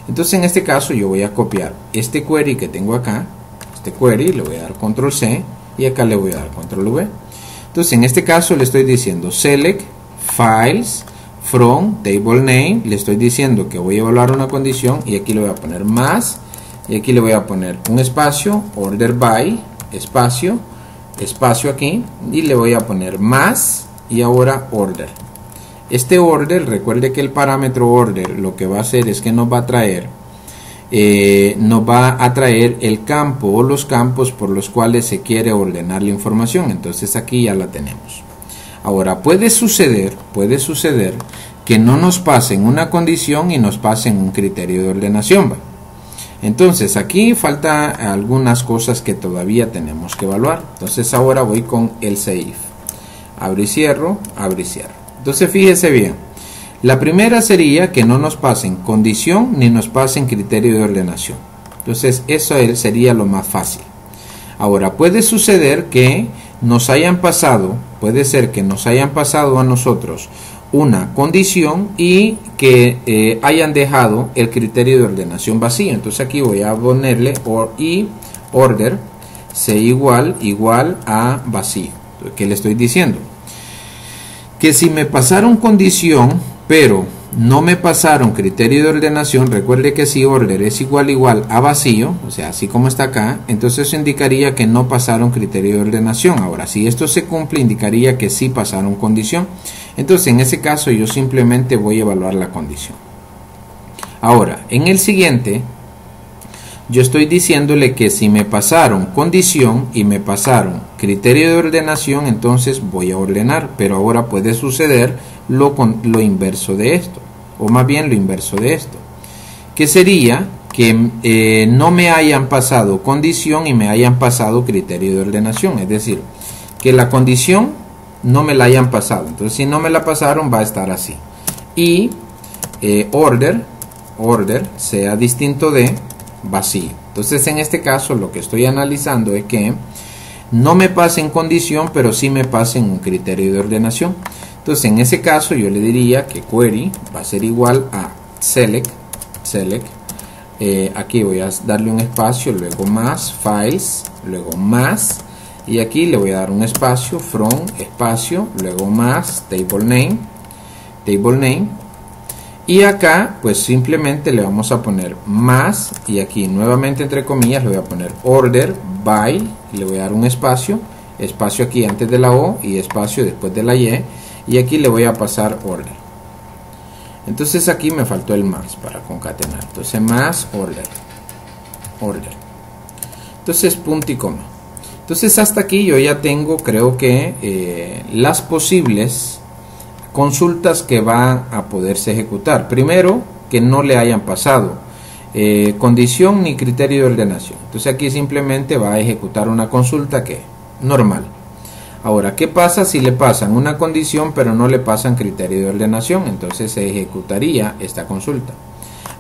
Entonces en este caso yo voy a copiar este query que tengo acá, este query, le voy a dar control C y acá le voy a dar control V. Entonces en este caso le estoy diciendo select files from table name, le estoy diciendo que voy a evaluar una condición y aquí le voy a poner más y aquí le voy a poner un espacio, order by, espacio aquí y le voy a poner más y ahora order. Este order, recuerde que el parámetro order lo que va a hacer es que nos va a traer el campo o los campos por los cuales se quiere ordenar la información. Entonces aquí ya la tenemos. Ahora puede suceder que no nos pasen una condición y nos pasen un criterio de ordenación, ¿va? Entonces aquí falta algunas cosas que todavía tenemos que evaluar. Entonces ahora voy con else if, abro y cierro, abro y cierro. Entonces fíjese bien, la primera sería que no nos pasen condición ni nos pasen criterio de ordenación. Entonces eso sería lo más fácil. Ahora puede suceder que nos hayan pasado, puede ser que nos hayan pasado a nosotros una condición y que hayan dejado el criterio de ordenación vacío. Entonces aquí voy a ponerle order c igual a vacío. ¿Qué le estoy diciendo? Que si me pasaron condición pero no me pasaron criterio de ordenación, recuerde que si order es igual a vacío, o sea así como está acá, entonces eso indicaría que no pasaron criterio de ordenación. Ahora si esto se cumple indicaría que sí pasaron condición. Entonces en ese caso yo simplemente voy a evaluar la condición. Ahora en el siguiente yo estoy diciéndole que si me pasaron condición y me pasaron criterio de ordenación, entonces voy a ordenar, pero ahora puede suceder lo inverso de esto, o más bien lo inverso de esto, que sería que no me hayan pasado condición y me hayan pasado criterio de ordenación, es decir, que la condición no me la hayan pasado. Entonces si no me la pasaron va a estar así y order sea distinto de vacío. Entonces en este caso lo que estoy analizando es que no me pasen condición pero sí me pasen un criterio de ordenación. Entonces en ese caso yo le diría que query va a ser igual a select, aquí voy a darle un espacio, luego más files, luego más y aquí le voy a dar un espacio, from, espacio, luego más table name y acá pues simplemente le vamos a poner más y aquí nuevamente entre comillas le voy a poner order by y le voy a dar un espacio aquí antes de la O y espacio después de la y aquí le voy a pasar order. Entonces aquí me faltó el más para concatenar, entonces más order. Entonces punto y coma. Entonces hasta aquí yo ya tengo, creo que las posibles consultas que van a poderse ejecutar. Primero, que no le hayan pasado condición ni criterio de ordenación. Entonces aquí simplemente va a ejecutar una consulta que normal. Ahora, ¿qué pasa si le pasan una condición pero no le pasan criterio de ordenación? Entonces se ejecutaría esta consulta.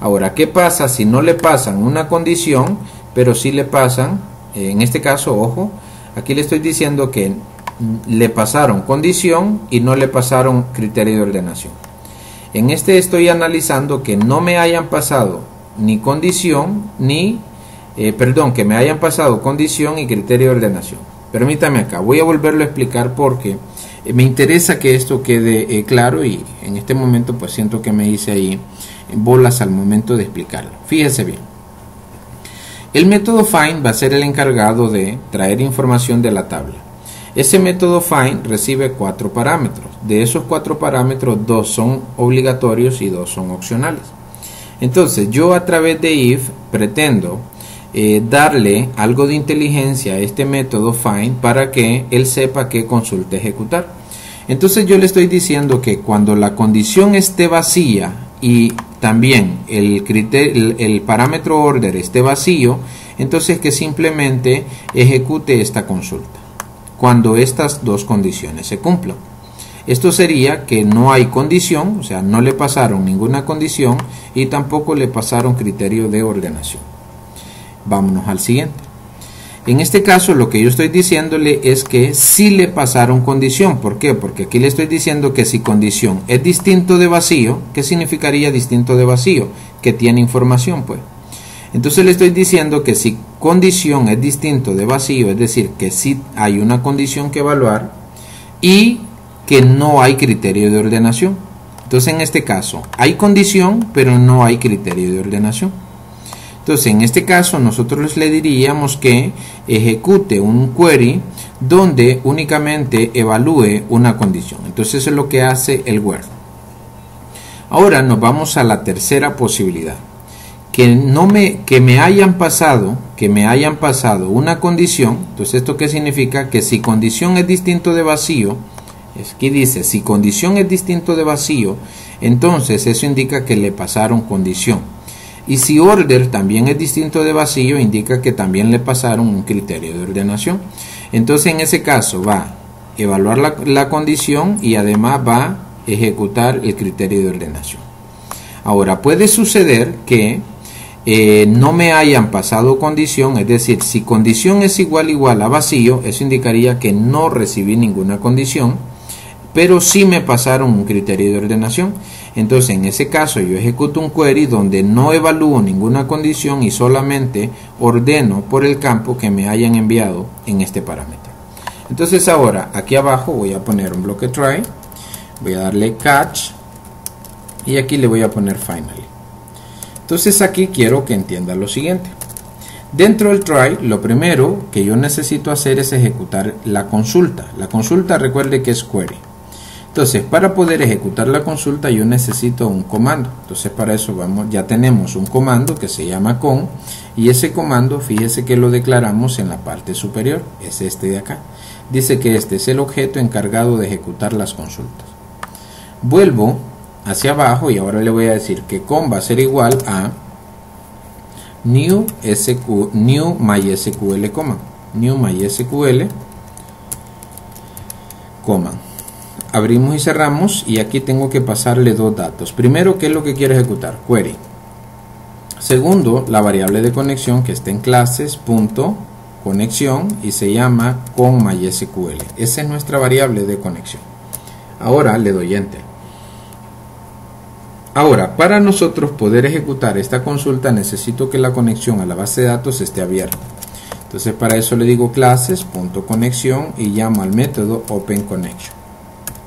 Ahora, ¿qué pasa si no le pasan una condición pero sí le pasan, en este caso, ojo, aquí le estoy diciendo que le pasaron condición y no le pasaron criterio de ordenación? En este estoy analizando que no me hayan pasado ni condición ni, que me hayan pasado condición y criterio de ordenación. Permítame acá, voy a volverlo a explicar porque me interesa que esto quede claro y en este momento pues siento que me hice ahí bolas al momento de explicarlo. Fíjese bien. El método find va a ser el encargado de traer información de la tabla. Ese método find recibe 4 parámetros. De esos 4 parámetros, 2 son obligatorios y 2 son opcionales. Entonces yo a través de if pretendo darle algo de inteligencia a este método find para que él sepa qué consulta ejecutar. Entonces yo le estoy diciendo que cuando la condición esté vacía y también el parámetro order esté vacío, entonces que simplemente ejecute esta consulta cuando estas dos condiciones se cumplan. Esto sería que no hay condición, o sea, no le pasaron ninguna condición y tampoco le pasaron criterio de ordenación. Vámonos al siguiente. En este caso lo que yo estoy diciéndole es que sí le pasaron condición. ¿Por qué? Porque aquí le estoy diciendo que si condición es distinto de vacío, ¿qué significaría distinto de vacío? Que tiene información, pues. Entonces le estoy diciendo que si condición es distinto de vacío, es decir, que sí hay una condición que evaluar y que no hay criterio de ordenación. Entonces en este caso hay condición, pero no hay criterio de ordenación. Entonces en este caso nosotros le diríamos que ejecute un query donde únicamente evalúe una condición. Entonces eso es lo que hace el where. Ahora nos vamos a la tercera posibilidad. Que me hayan pasado una condición. Entonces esto qué significa, que si condición es distinto de vacío, aquí dice si condición es distinto de vacío, entonces eso indica que le pasaron condición. Y si order también es distinto de vacío, indica que también le pasaron un criterio de ordenación. Entonces en ese caso va a evaluar la condición y además va a ejecutar el criterio de ordenación. Ahora puede suceder que no me hayan pasado condición, es decir, si condición es igual a vacío, eso indicaría que no recibí ninguna condición, pero sí me pasaron un criterio de ordenación. Entonces en ese caso yo ejecuto un query donde no evalúo ninguna condición y solamente ordeno por el campo que me hayan enviado en este parámetro. Entonces ahora aquí abajo voy a poner un bloque try, voy a darle catch y aquí le voy a poner finally. Entonces aquí quiero que entienda lo siguiente. Dentro del try, lo primero que yo necesito hacer es ejecutar la consulta. La consulta, recuerde que es query. Entonces, para poder ejecutar la consulta yo necesito un comando. Entonces para eso ya tenemos un comando que se llama con, y ese comando, fíjese que lo declaramos en la parte superior, es este de acá. Dice que este es el objeto encargado de ejecutar las consultas. Vuelvo hacia abajo y ahora le voy a decir que con va a ser igual a new MySQL command. New MySQL command. Abrimos y cerramos y aquí tengo que pasarle dos datos. Primero, ¿qué es lo que quiero ejecutar? Query. Segundo, la variable de conexión que está en clases.conexión y se llama con MySQL. Esa es nuestra variable de conexión. Ahora le doy enter. Ahora, para nosotros poder ejecutar esta consulta necesito que la conexión a la base de datos esté abierta. Entonces para eso le digo clases.conexión y llamo al método openConnection.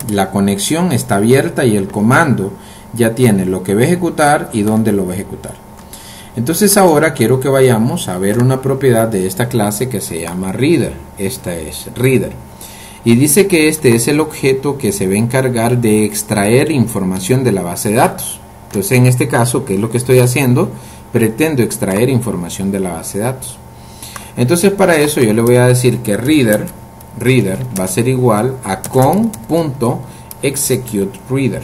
La conexión está abierta y el comando ya tiene lo que va a ejecutar y dónde lo va a ejecutar. Entonces ahora quiero que vayamos a ver una propiedad de esta clase que se llama reader. Esta es reader. Y dice que este es el objeto que se va a encargar de extraer información de la base de datos. Entonces en este caso, ¿qué es lo que estoy haciendo? Pretendo extraer información de la base de datos. Entonces para eso yo le voy a decir que reader va a ser igual a con.executeReader.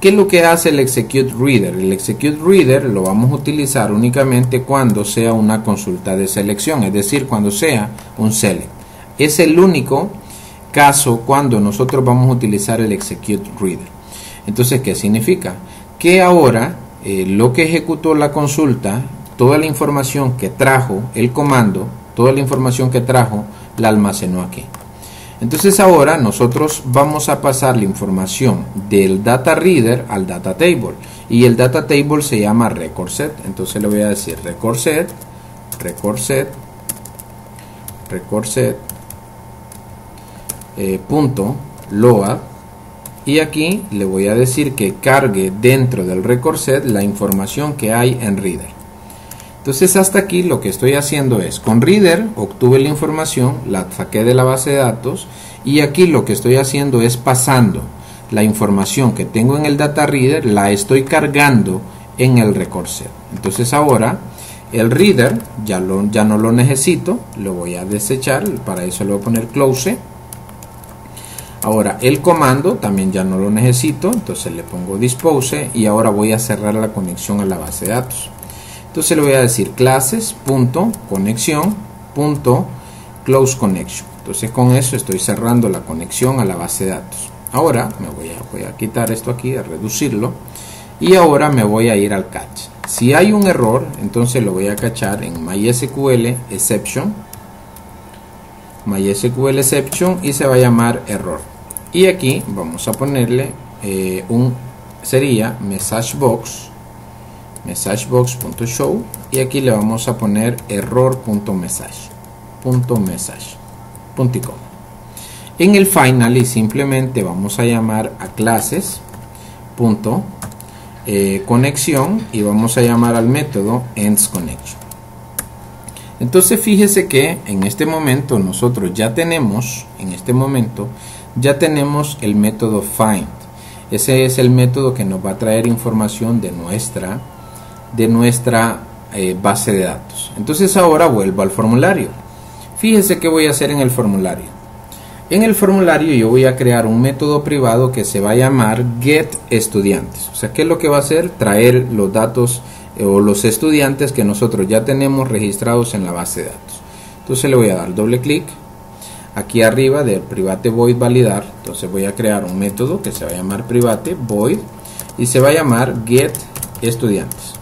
¿Qué es lo que hace el execute reader? El execute reader lo vamos a utilizar únicamente cuando sea una consulta de selección, es decir, cuando sea un select. Es el único caso cuando nosotros vamos a utilizar el execute reader. Entonces, ¿qué significa? Que ahora lo que ejecutó la consulta, toda la información que trajo el comando, toda la información que trajo, la almacenó aquí. Entonces ahora nosotros vamos a pasar la información del data reader al data table, y el data table se llama record set. Entonces le voy a decir record set punto load, y aquí le voy a decir que cargue dentro del record set la información que hay en reader. Entonces hasta aquí lo que estoy haciendo es, con reader obtuve la información, la saqué de la base de datos, y aquí lo que estoy haciendo es pasando la información que tengo en el data reader, la estoy cargando en el record set. Entonces ahora el reader ya no lo necesito, lo voy a desechar, para eso le voy a poner close. Ahora el comando también ya no lo necesito, entonces le pongo dispose, y ahora voy a cerrar la conexión a la base de datos. Entonces le voy a decir classes.conexión.close connection. Entonces con eso estoy cerrando la conexión a la base de datos. Ahora voy a quitar esto aquí, a reducirlo, y ahora me voy a ir al catch. Si hay un error, entonces lo voy a cachar en MySQL exception, y se va a llamar error. Y aquí vamos a ponerle sería messagebox.show, y aquí le vamos a poner error.message. En el final, y simplemente vamos a llamar a clases conexión, y vamos a llamar al método ends_connection. Entonces fíjese que en este momento nosotros ya tenemos el método find. Ese es el método que nos va a traer información de nuestra base de datos. Entonces ahora vuelvo al formulario. Fíjese qué voy a hacer en el formulario. En el formulario yo voy a crear un método privado que se va a llamar getEstudiantes. O sea, ¿qué es lo que va a hacer? Traer los datos o los estudiantes que nosotros ya tenemos registrados en la base de datos. Entonces le voy a dar doble clic aquí arriba del private void validar. Entonces voy a crear un método que se va a llamar private void, y se va a llamar getEstudiantes.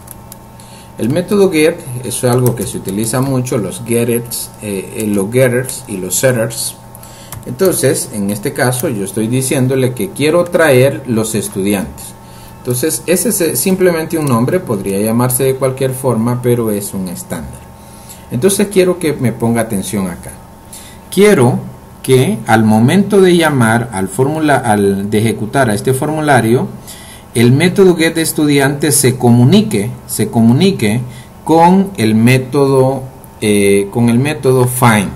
El método get es algo que se utiliza mucho, los getters y los setters. Entonces en este caso yo estoy diciéndole que quiero traer los estudiantes. Entonces ese es simplemente un nombre, podría llamarse de cualquier forma, pero es un estándar. Entonces quiero que me ponga atención acá. Quiero que al momento de llamar de ejecutar a este formulario, el método getEstudiante se comunique con el método find.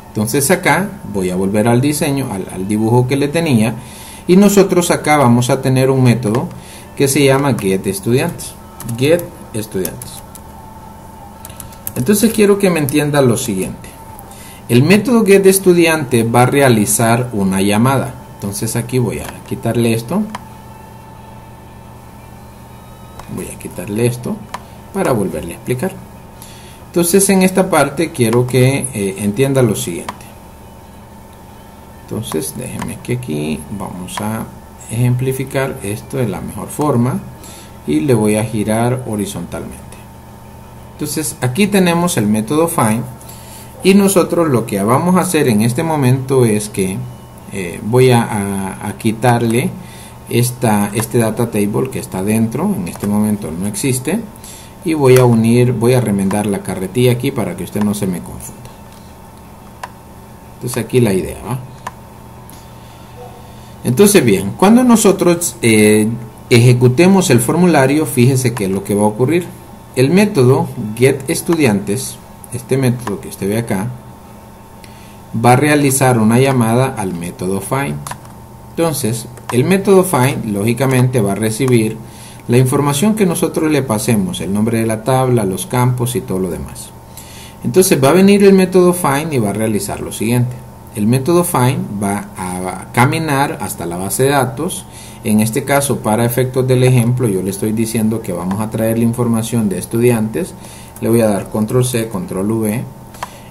Entonces acá voy a volver al diseño, al dibujo que le tenía, y nosotros acá vamos a tener un método que se llama getEstudiantes. Entonces quiero que me entienda lo siguiente. El método getEstudiante va a realizar una llamada. Entonces aquí voy a quitarle esto. Para volverle a explicar. Entonces en esta parte quiero que entienda lo siguiente. Entonces déjenme que aquí vamos a ejemplificar esto de la mejor forma, y le voy a girar horizontalmente. Entonces aquí tenemos el método find, y nosotros lo que vamos a hacer en este momento es que voy a quitarle este data table que está dentro. En este momento no existe, y voy a remendar la carretilla aquí para que usted no se me confunda. Entonces aquí la idea va. Entonces bien, cuando nosotros ejecutemos el formulario, fíjese que es lo que va a ocurrir. El método getEstudiantes, este método que usted ve acá, va a realizar una llamada al método find. Entonces el método find lógicamente va a recibir la información que nosotros le pasemos, el nombre de la tabla, los campos y todo lo demás. Entonces va a venir el método find y va a realizar lo siguiente. El método find va a a caminar hasta la base de datos. En este caso, para efectos del ejemplo, yo le estoy diciendo que vamos a traer la información de estudiantes. Le voy a dar control C, control V,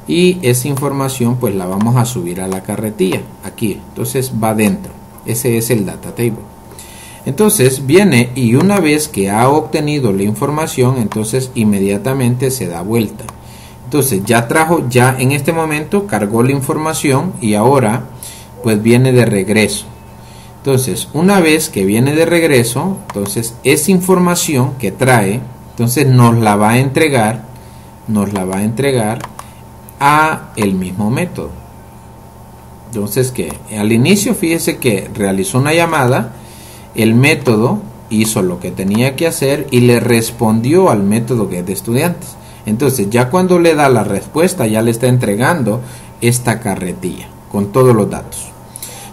y esa información pues la vamos a subir a la carretilla aquí. Entonces va dentro. Ese es el data table. Entonces viene, y una vez que ha obtenido la información, entonces inmediatamente se da vuelta. Entonces ya en este momento cargó la información y ahora pues viene de regreso. Entonces una vez que viene de regreso, entonces esa información que trae, entonces nos la va a entregar a el mismo método. Entonces que al inicio, fíjese que realizó una llamada, el método hizo lo que tenía que hacer y le respondió al método getEstudiantes. Entonces ya cuando le da la respuesta, ya le está entregando esta carretilla con todos los datos.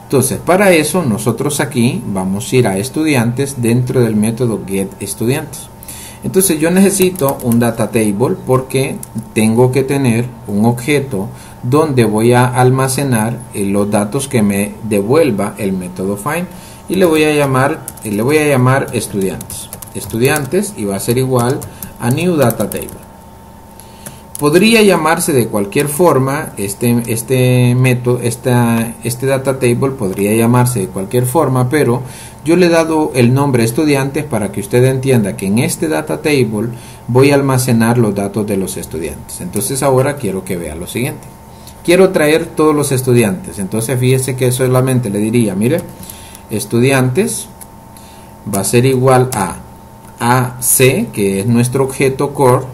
Entonces para eso nosotros aquí vamos a ir a estudiantes dentro del método getEstudiantes. Entonces yo necesito un data table porque tengo que tener un objeto donde voy a almacenar los datos que me devuelva el método find, y le voy a llamar estudiantes, y va a ser igual a new data table. Podría llamarse de cualquier forma este data table podría llamarse de cualquier forma, pero yo le he dado el nombre estudiantes para que usted entienda que en este data table voy a almacenar los datos de los estudiantes. Entonces ahora quiero que vea lo siguiente. Quiero traer todos los estudiantes. Entonces fíjese que solamente le diría, mire, estudiantes va a ser igual a AC, que es nuestro objeto core,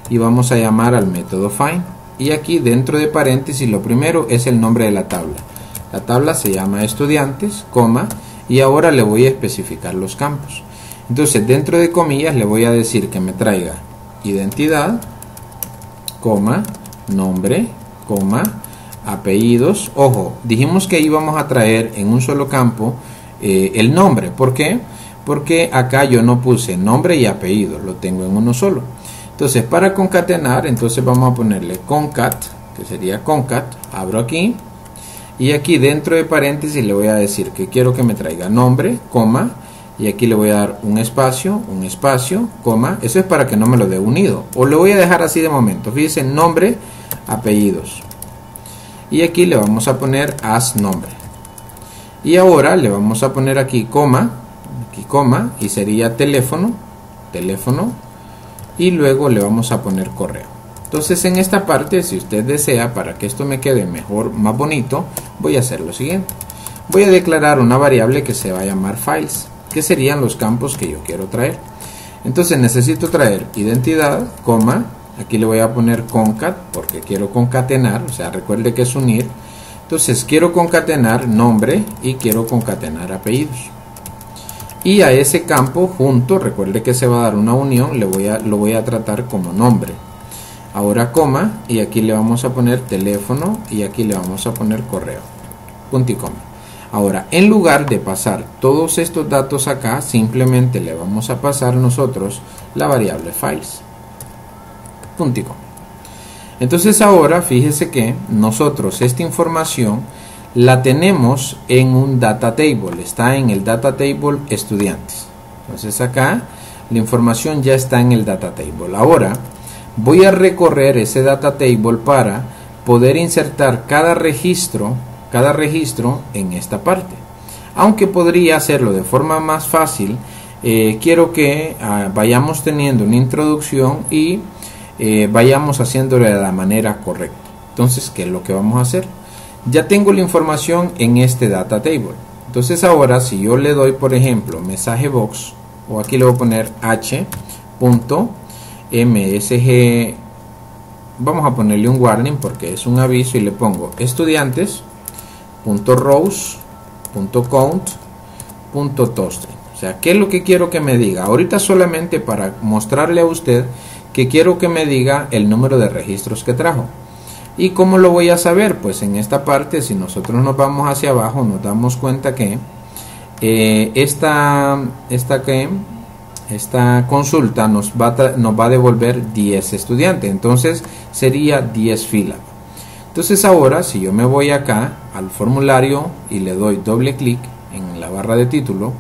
y vamos a llamar al método find, y aquí dentro de paréntesis lo primero es el nombre de la tabla. La tabla se llama estudiantes, coma, y ahora le voy a especificar los campos. Entonces dentro de comillas le voy a decir que me traiga identidad, coma, nombre, coma, apellidos. Ojo, dijimos que íbamos a traer en un solo campo el nombre. ¿Por qué? Porque acá yo no puse nombre y apellido, lo tengo en uno solo. Entonces para concatenar, entonces vamos a ponerle concat, que sería concat, abro aquí, y aquí dentro de paréntesis le voy a decir que quiero que me traiga nombre, coma, y aquí le voy a dar un espacio, coma. Eso es para que no me lo dé unido, o le voy a dejar así de momento. Fíjense, nombre, apellidos, y aquí le vamos a poner as nombre, y ahora le vamos a poner aquí coma, y sería teléfono, y luego le vamos a poner correo. Entonces en esta parte, si usted desea, para que esto me quede mejor, más bonito, voy a hacer lo siguiente. Voy a declarar una variable que se va a llamar files, que serían los campos que yo quiero traer. Entonces necesito traer identidad, coma, aquí le voy a poner concat, porque quiero concatenar, o sea, recuerde que es unir. Entonces quiero concatenar nombre y quiero concatenar apellidos. Y a ese campo junto, recuerde que se va a dar una unión, lo voy a tratar como nombre. Ahora coma, y aquí le vamos a poner teléfono, y aquí le vamos a poner correo, punto y coma. Ahora, en lugar de pasar todos estos datos acá, simplemente le vamos a pasar nosotros la variable files, punto y coma. Entonces ahora fíjese que nosotros esta información la tenemos en un data table, está en el data table estudiantes. Entonces acá la información ya está en el data table. Ahora voy a recorrer ese data table para poder insertar cada registro en esta parte. Aunque podría hacerlo de forma más fácil, quiero que vayamos teniendo una introducción y vayamos haciéndolo de la manera correcta. Entonces, ¿qué es lo que vamos a hacer? Ya tengo la información en este data table. Entonces ahora si yo le doy, por ejemplo, mensaje box, o aquí le voy a poner h.msg, vamos a ponerle un warning porque es un aviso, y le pongo estudiantes.rows.count.toString. O sea, ¿qué es lo que quiero que me diga? Ahorita solamente para mostrarle a usted que quiero que me diga el número de registros que trajo. ¿Y cómo lo voy a saber? Pues en esta parte, si nosotros nos vamos hacia abajo, nos damos cuenta que esta consulta nos va a devolver 10 estudiantes. Entonces sería 10 filas. Entonces ahora si yo me voy acá al formulario y le doy doble clic en la barra de título,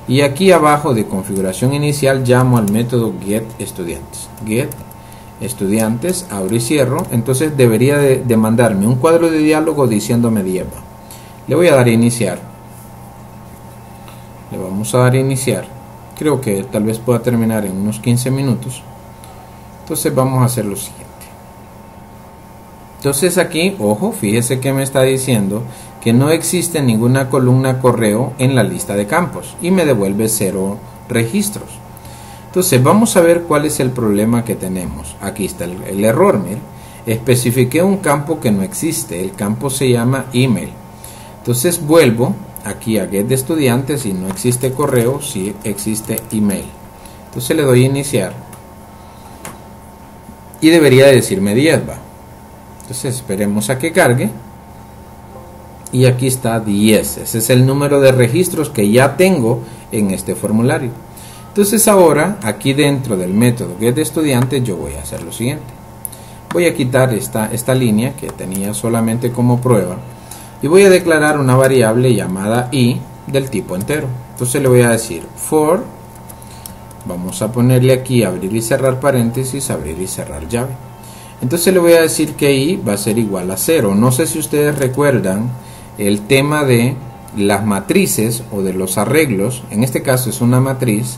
y aquí abajo de configuración inicial llamo al método getEstudiantes, abro y cierro, entonces debería de mandarme un cuadro de diálogo diciéndome Diezba. Le voy a dar a iniciar. Le vamos a dar a iniciar. Creo que tal vez pueda terminar en unos 15 minutos. Entonces vamos a hacer lo siguiente. Entonces aquí, ojo, fíjese que me está diciendo que no existe ninguna columna correo en la lista de campos y me devuelve 0 registros. Entonces vamos a ver cuál es el problema que tenemos. Aquí está el error, mire. Especifiqué un campo que no existe, el campo se llama email. Entonces vuelvo aquí a getEstudiantes y no existe correo, sí existe email. Entonces le doy a iniciar y debería decirme Diezba. Entonces esperemos a que cargue y aquí está 10. Ese es el número de registros que ya tengo en este formulario. Entonces ahora aquí dentro del método getEstudiantes yo voy a hacer lo siguiente. Voy a quitar esta línea que tenía solamente como prueba y voy a declarar una variable llamada i del tipo entero. Entonces le voy a decir for, vamos a ponerle aquí abrir y cerrar paréntesis, abrir y cerrar llave. Entonces le voy a decir que i va a ser igual a 0. No sé si ustedes recuerdan el tema de las matrices o de los arreglos. En este caso es una matriz.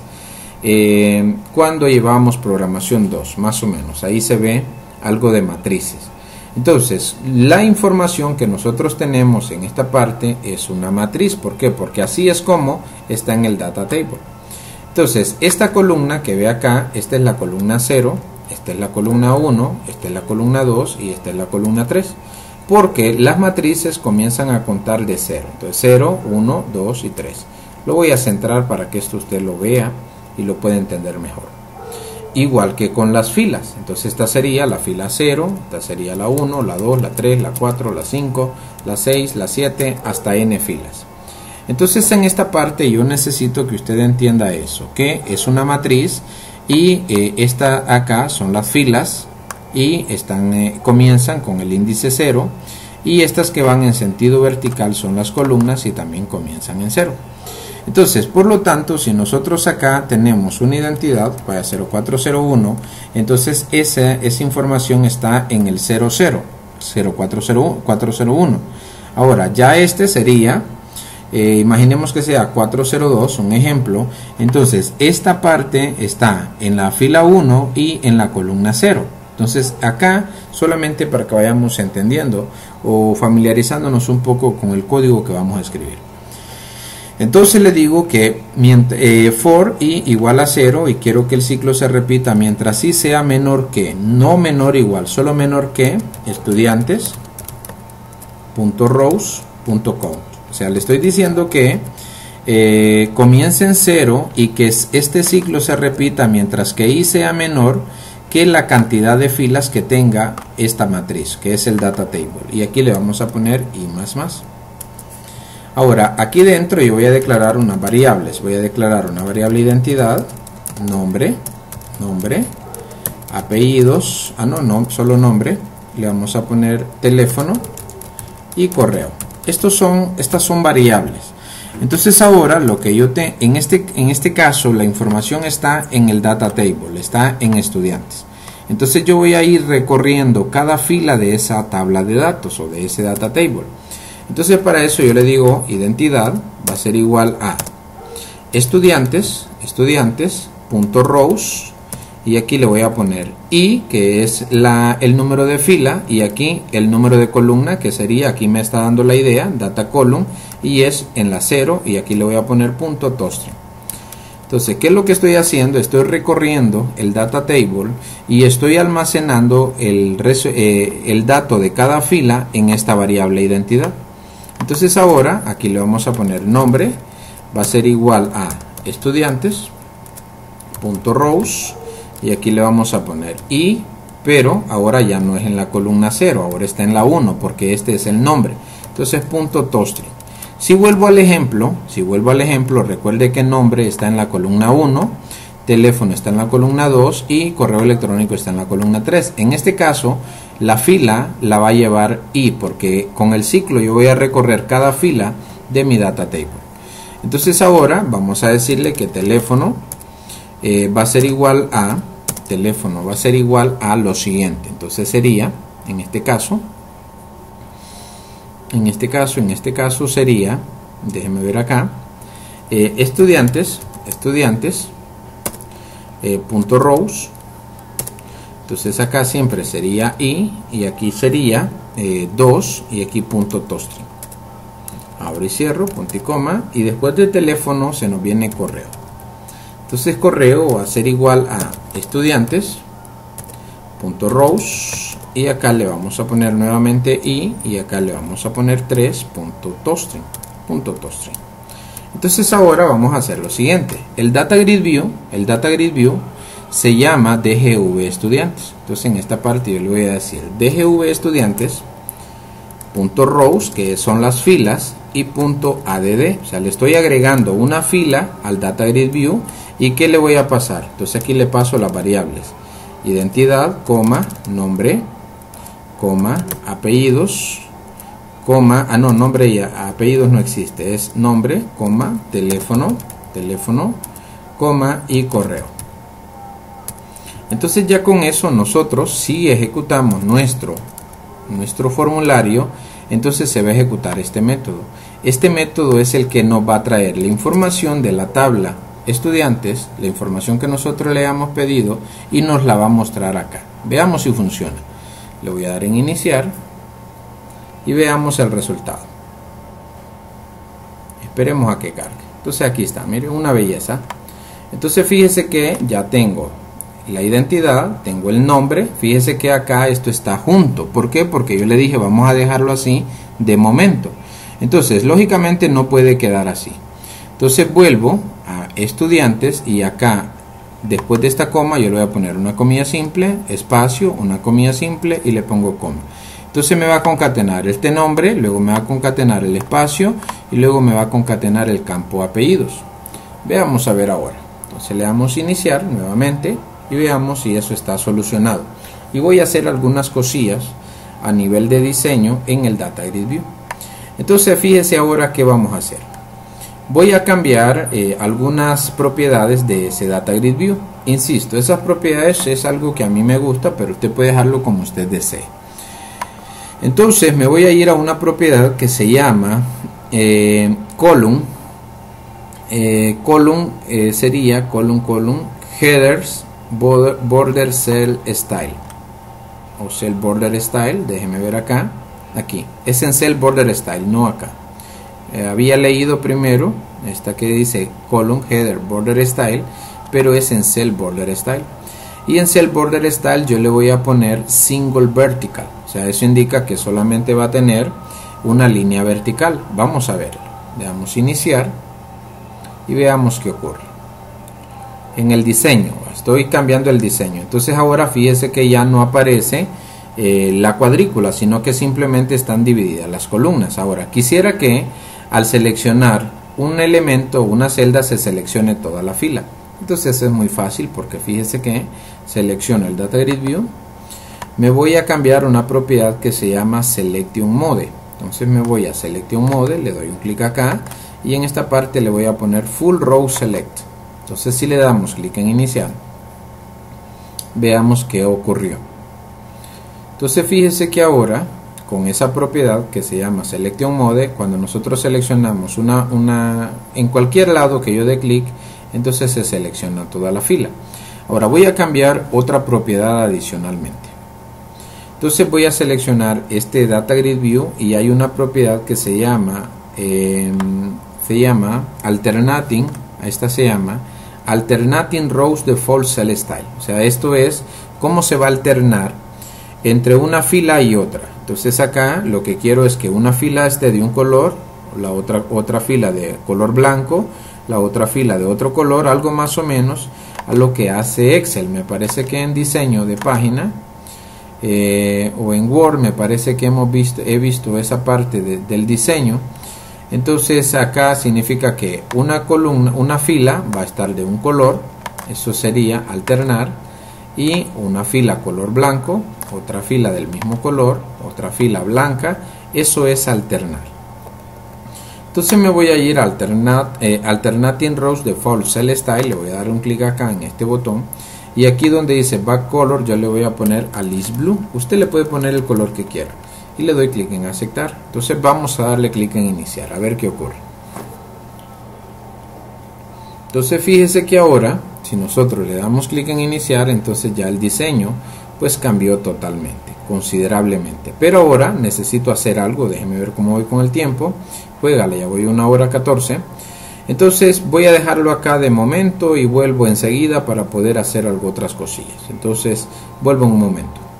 Cuando llevamos programación 2, más o menos, ahí se ve algo de matrices. Entonces la información que nosotros tenemos en esta parte es una matriz. ¿Por qué? Porque así es como está en el data table. Entonces esta columna que ve acá, esta es la columna 0, esta es la columna 1, esta es la columna 2 y esta es la columna 3, porque las matrices comienzan a contar de 0. Entonces 0, 1, 2 y 3. Lo voy a centrar para que esto usted lo vea y lo pueda entender mejor. Igual que con las filas. Entonces esta sería la fila 0, esta sería la 1, la 2, la 3, la 4, la 5, la 6, la 7, hasta n filas. Entonces en esta parte yo necesito que usted entienda eso, que es una matriz y esta acá son las filas y comienzan con el índice 0, y estas que van en sentido vertical son las columnas y también comienzan en 0. Entonces, por lo tanto, si nosotros acá tenemos una identidad, vaya 0401, entonces esa información está en el 00, 0401. Ahora, ya este sería, imaginemos que sea 402, un ejemplo. Entonces, esta parte está en la fila 1 y en la columna 0. Entonces, acá, solamente para que vayamos entendiendo o familiarizándonos un poco con el código que vamos a escribir. Entonces le digo que for i igual a 0 y quiero que el ciclo se repita mientras i sea menor que, no menor igual, solo menor que estudiantes.rows.count. O sea, le estoy diciendo que comience en 0 y que este ciclo se repita mientras que i sea menor que la cantidad de filas que tenga esta matriz, que es el data table. Y aquí le vamos a poner i más. Ahora, aquí dentro yo voy a declarar unas variables. Voy a declarar una variable identidad, nombre, apellidos, solo nombre. Le vamos a poner teléfono y correo. Estas son variables. Entonces ahora lo que yo en este caso la información está en el data table, está en estudiantes. Entonces yo voy a ir recorriendo cada fila de esa tabla de datos o de ese data table. Entonces para eso yo le digo identidad va a ser igual a estudiantes.rows y aquí le voy a poner i, que es el número de fila, y aquí el número de columna, que sería, aquí me está dando la idea, data column, y es en la 0, y aquí le voy a poner punto toString. Entonces, ¿qué es lo que estoy haciendo? Estoy recorriendo el data table y estoy almacenando el dato de cada fila en esta variable identidad. Entonces ahora aquí le vamos a poner nombre, va a ser igual a estudiantes.rows y aquí le vamos a poner i, pero ahora ya no es en la columna 0, ahora está en la 1 porque este es el nombre. Entonces punto toString. Si vuelvo al ejemplo, recuerde que nombre está en la columna 1, teléfono está en la columna 2 y correo electrónico está en la columna 3. En este caso, la fila la va a llevar I, porque con el ciclo yo voy a recorrer cada fila de mi data table. Entonces ahora vamos a decirle que teléfono va a ser igual a lo siguiente. Entonces sería, en este caso sería, déjenme ver acá, estudiantes punto rows. Entonces acá siempre sería I, y aquí sería 2, y aquí punto toString. Abro y cierro, punto y coma, y después de teléfono se nos viene correo. Entonces correo va a ser igual a estudiantes punto rows, y acá le vamos a poner nuevamente I, y acá le vamos a poner 3 punto toString. Entonces ahora vamos a hacer lo siguiente. El data grid view se llama DGV estudiantes. Entonces en esta parte yo le voy a decir DGV estudiantes punto rows, que son las filas, y punto add, o sea, le estoy agregando una fila al data grid view. ¿Y qué le voy a pasar? Entonces aquí le paso las variables identidad, coma, nombre, coma, apellidos, coma, nombre y apellidos no existe, es nombre, coma, teléfono, coma, y correo. Entonces ya con eso nosotros, si ejecutamos nuestro formulario, entonces se va a ejecutar este método. Este método es el que nos va a traer la información de la tabla estudiantes, la información que nosotros le hemos pedido, y nos la va a mostrar acá. Veamos si funciona. Le voy a dar en iniciar y veamos el resultado. Esperemos a que cargue. Entonces aquí está, miren, una belleza. Entonces fíjese que ya tengo la identidad, tengo el nombre. Fíjese que acá esto está junto. ¿Por qué? Porque yo le dije vamos a dejarlo así de momento. Entonces lógicamente no puede quedar así. Entonces vuelvo a estudiantes, y acá después de esta coma yo le voy a poner una comilla simple, espacio, una comilla simple, y le pongo coma. Entonces me va a concatenar este nombre, luego me va a concatenar el espacio, y luego me va a concatenar el campo apellidos. Veamos a ver ahora. Entonces le damos iniciar nuevamente y veamos si eso está solucionado. Y voy a hacer algunas cosillas a nivel de diseño en el data grid view. Entonces fíjese ahora qué vamos a hacer. Voy a cambiar algunas propiedades de ese data grid view. Insisto, esas propiedades es algo que a mí me gusta, pero usted puede dejarlo como usted desee. Entonces me voy a ir a una propiedad que se llama column. Sería column headers border cell style, o cell border style. Déjeme ver acá. Aquí es en cell border style, no acá. Había leído primero esta que dice column header border style, pero es en cell border style. Y en cell border style yo le voy a poner single vertical, o sea, eso indica que solamente va a tener una línea vertical. Vamos a verlo. Le damos iniciar y veamos qué ocurre. En el diseño, estoy cambiando el diseño. Entonces ahora fíjese que ya no aparece la cuadrícula, sino que simplemente están divididas las columnas. Ahora quisiera que al seleccionar un elemento o una celda se seleccione toda la fila. Entonces es muy fácil, porque fíjese que selecciono el data grid view, me voy a cambiar una propiedad que se llama selection mode. Entonces me voy a selection mode, le doy un clic acá, y en esta parte le voy a poner full row select. Entonces si le damos clic en iniciar, veamos qué ocurrió. Entonces fíjese que ahora con esa propiedad que se llama selection mode, cuando nosotros seleccionamos en cualquier lado que yo dé clic, entonces se selecciona toda la fila. Ahora voy a cambiar otra propiedad adicionalmente. Entonces voy a seleccionar este data grid view, y hay una propiedad que se llama alternating. Esta se llama alternating rows default cell style. O sea, esto es cómo se va a alternar entre una fila y otra. Entonces acá lo que quiero es que una fila esté de un color, la otra fila de color blanco, la otra fila de otro color, algo más o menos a lo que hace Excel. Me parece que en diseño de página o en Word me parece que he visto esa parte del diseño. Entonces acá significa que una fila va a estar de un color, eso sería alternar, y una fila color blanco, otra fila del mismo color, otra fila blanca. Eso es alternar. Entonces me voy a ir a Alternating Rows Default Cell Style, le voy a dar un clic acá en este botón y aquí donde dice Back Color yo le voy a poner Alice Blue. Usted le puede poner el color que quiera y le doy clic en aceptar. Entonces vamos a darle clic en iniciar a ver qué ocurre. Entonces fíjese que ahora si nosotros le damos clic en iniciar, entonces ya el diseño pues cambió totalmente, considerablemente. Pero ahora necesito hacer algo, déjeme ver cómo voy con el tiempo. Juégale, ya voy 1:14. Entonces voy a dejarlo acá de momento y vuelvo enseguida para poder hacer otras cosillas. Entonces vuelvo en un momento.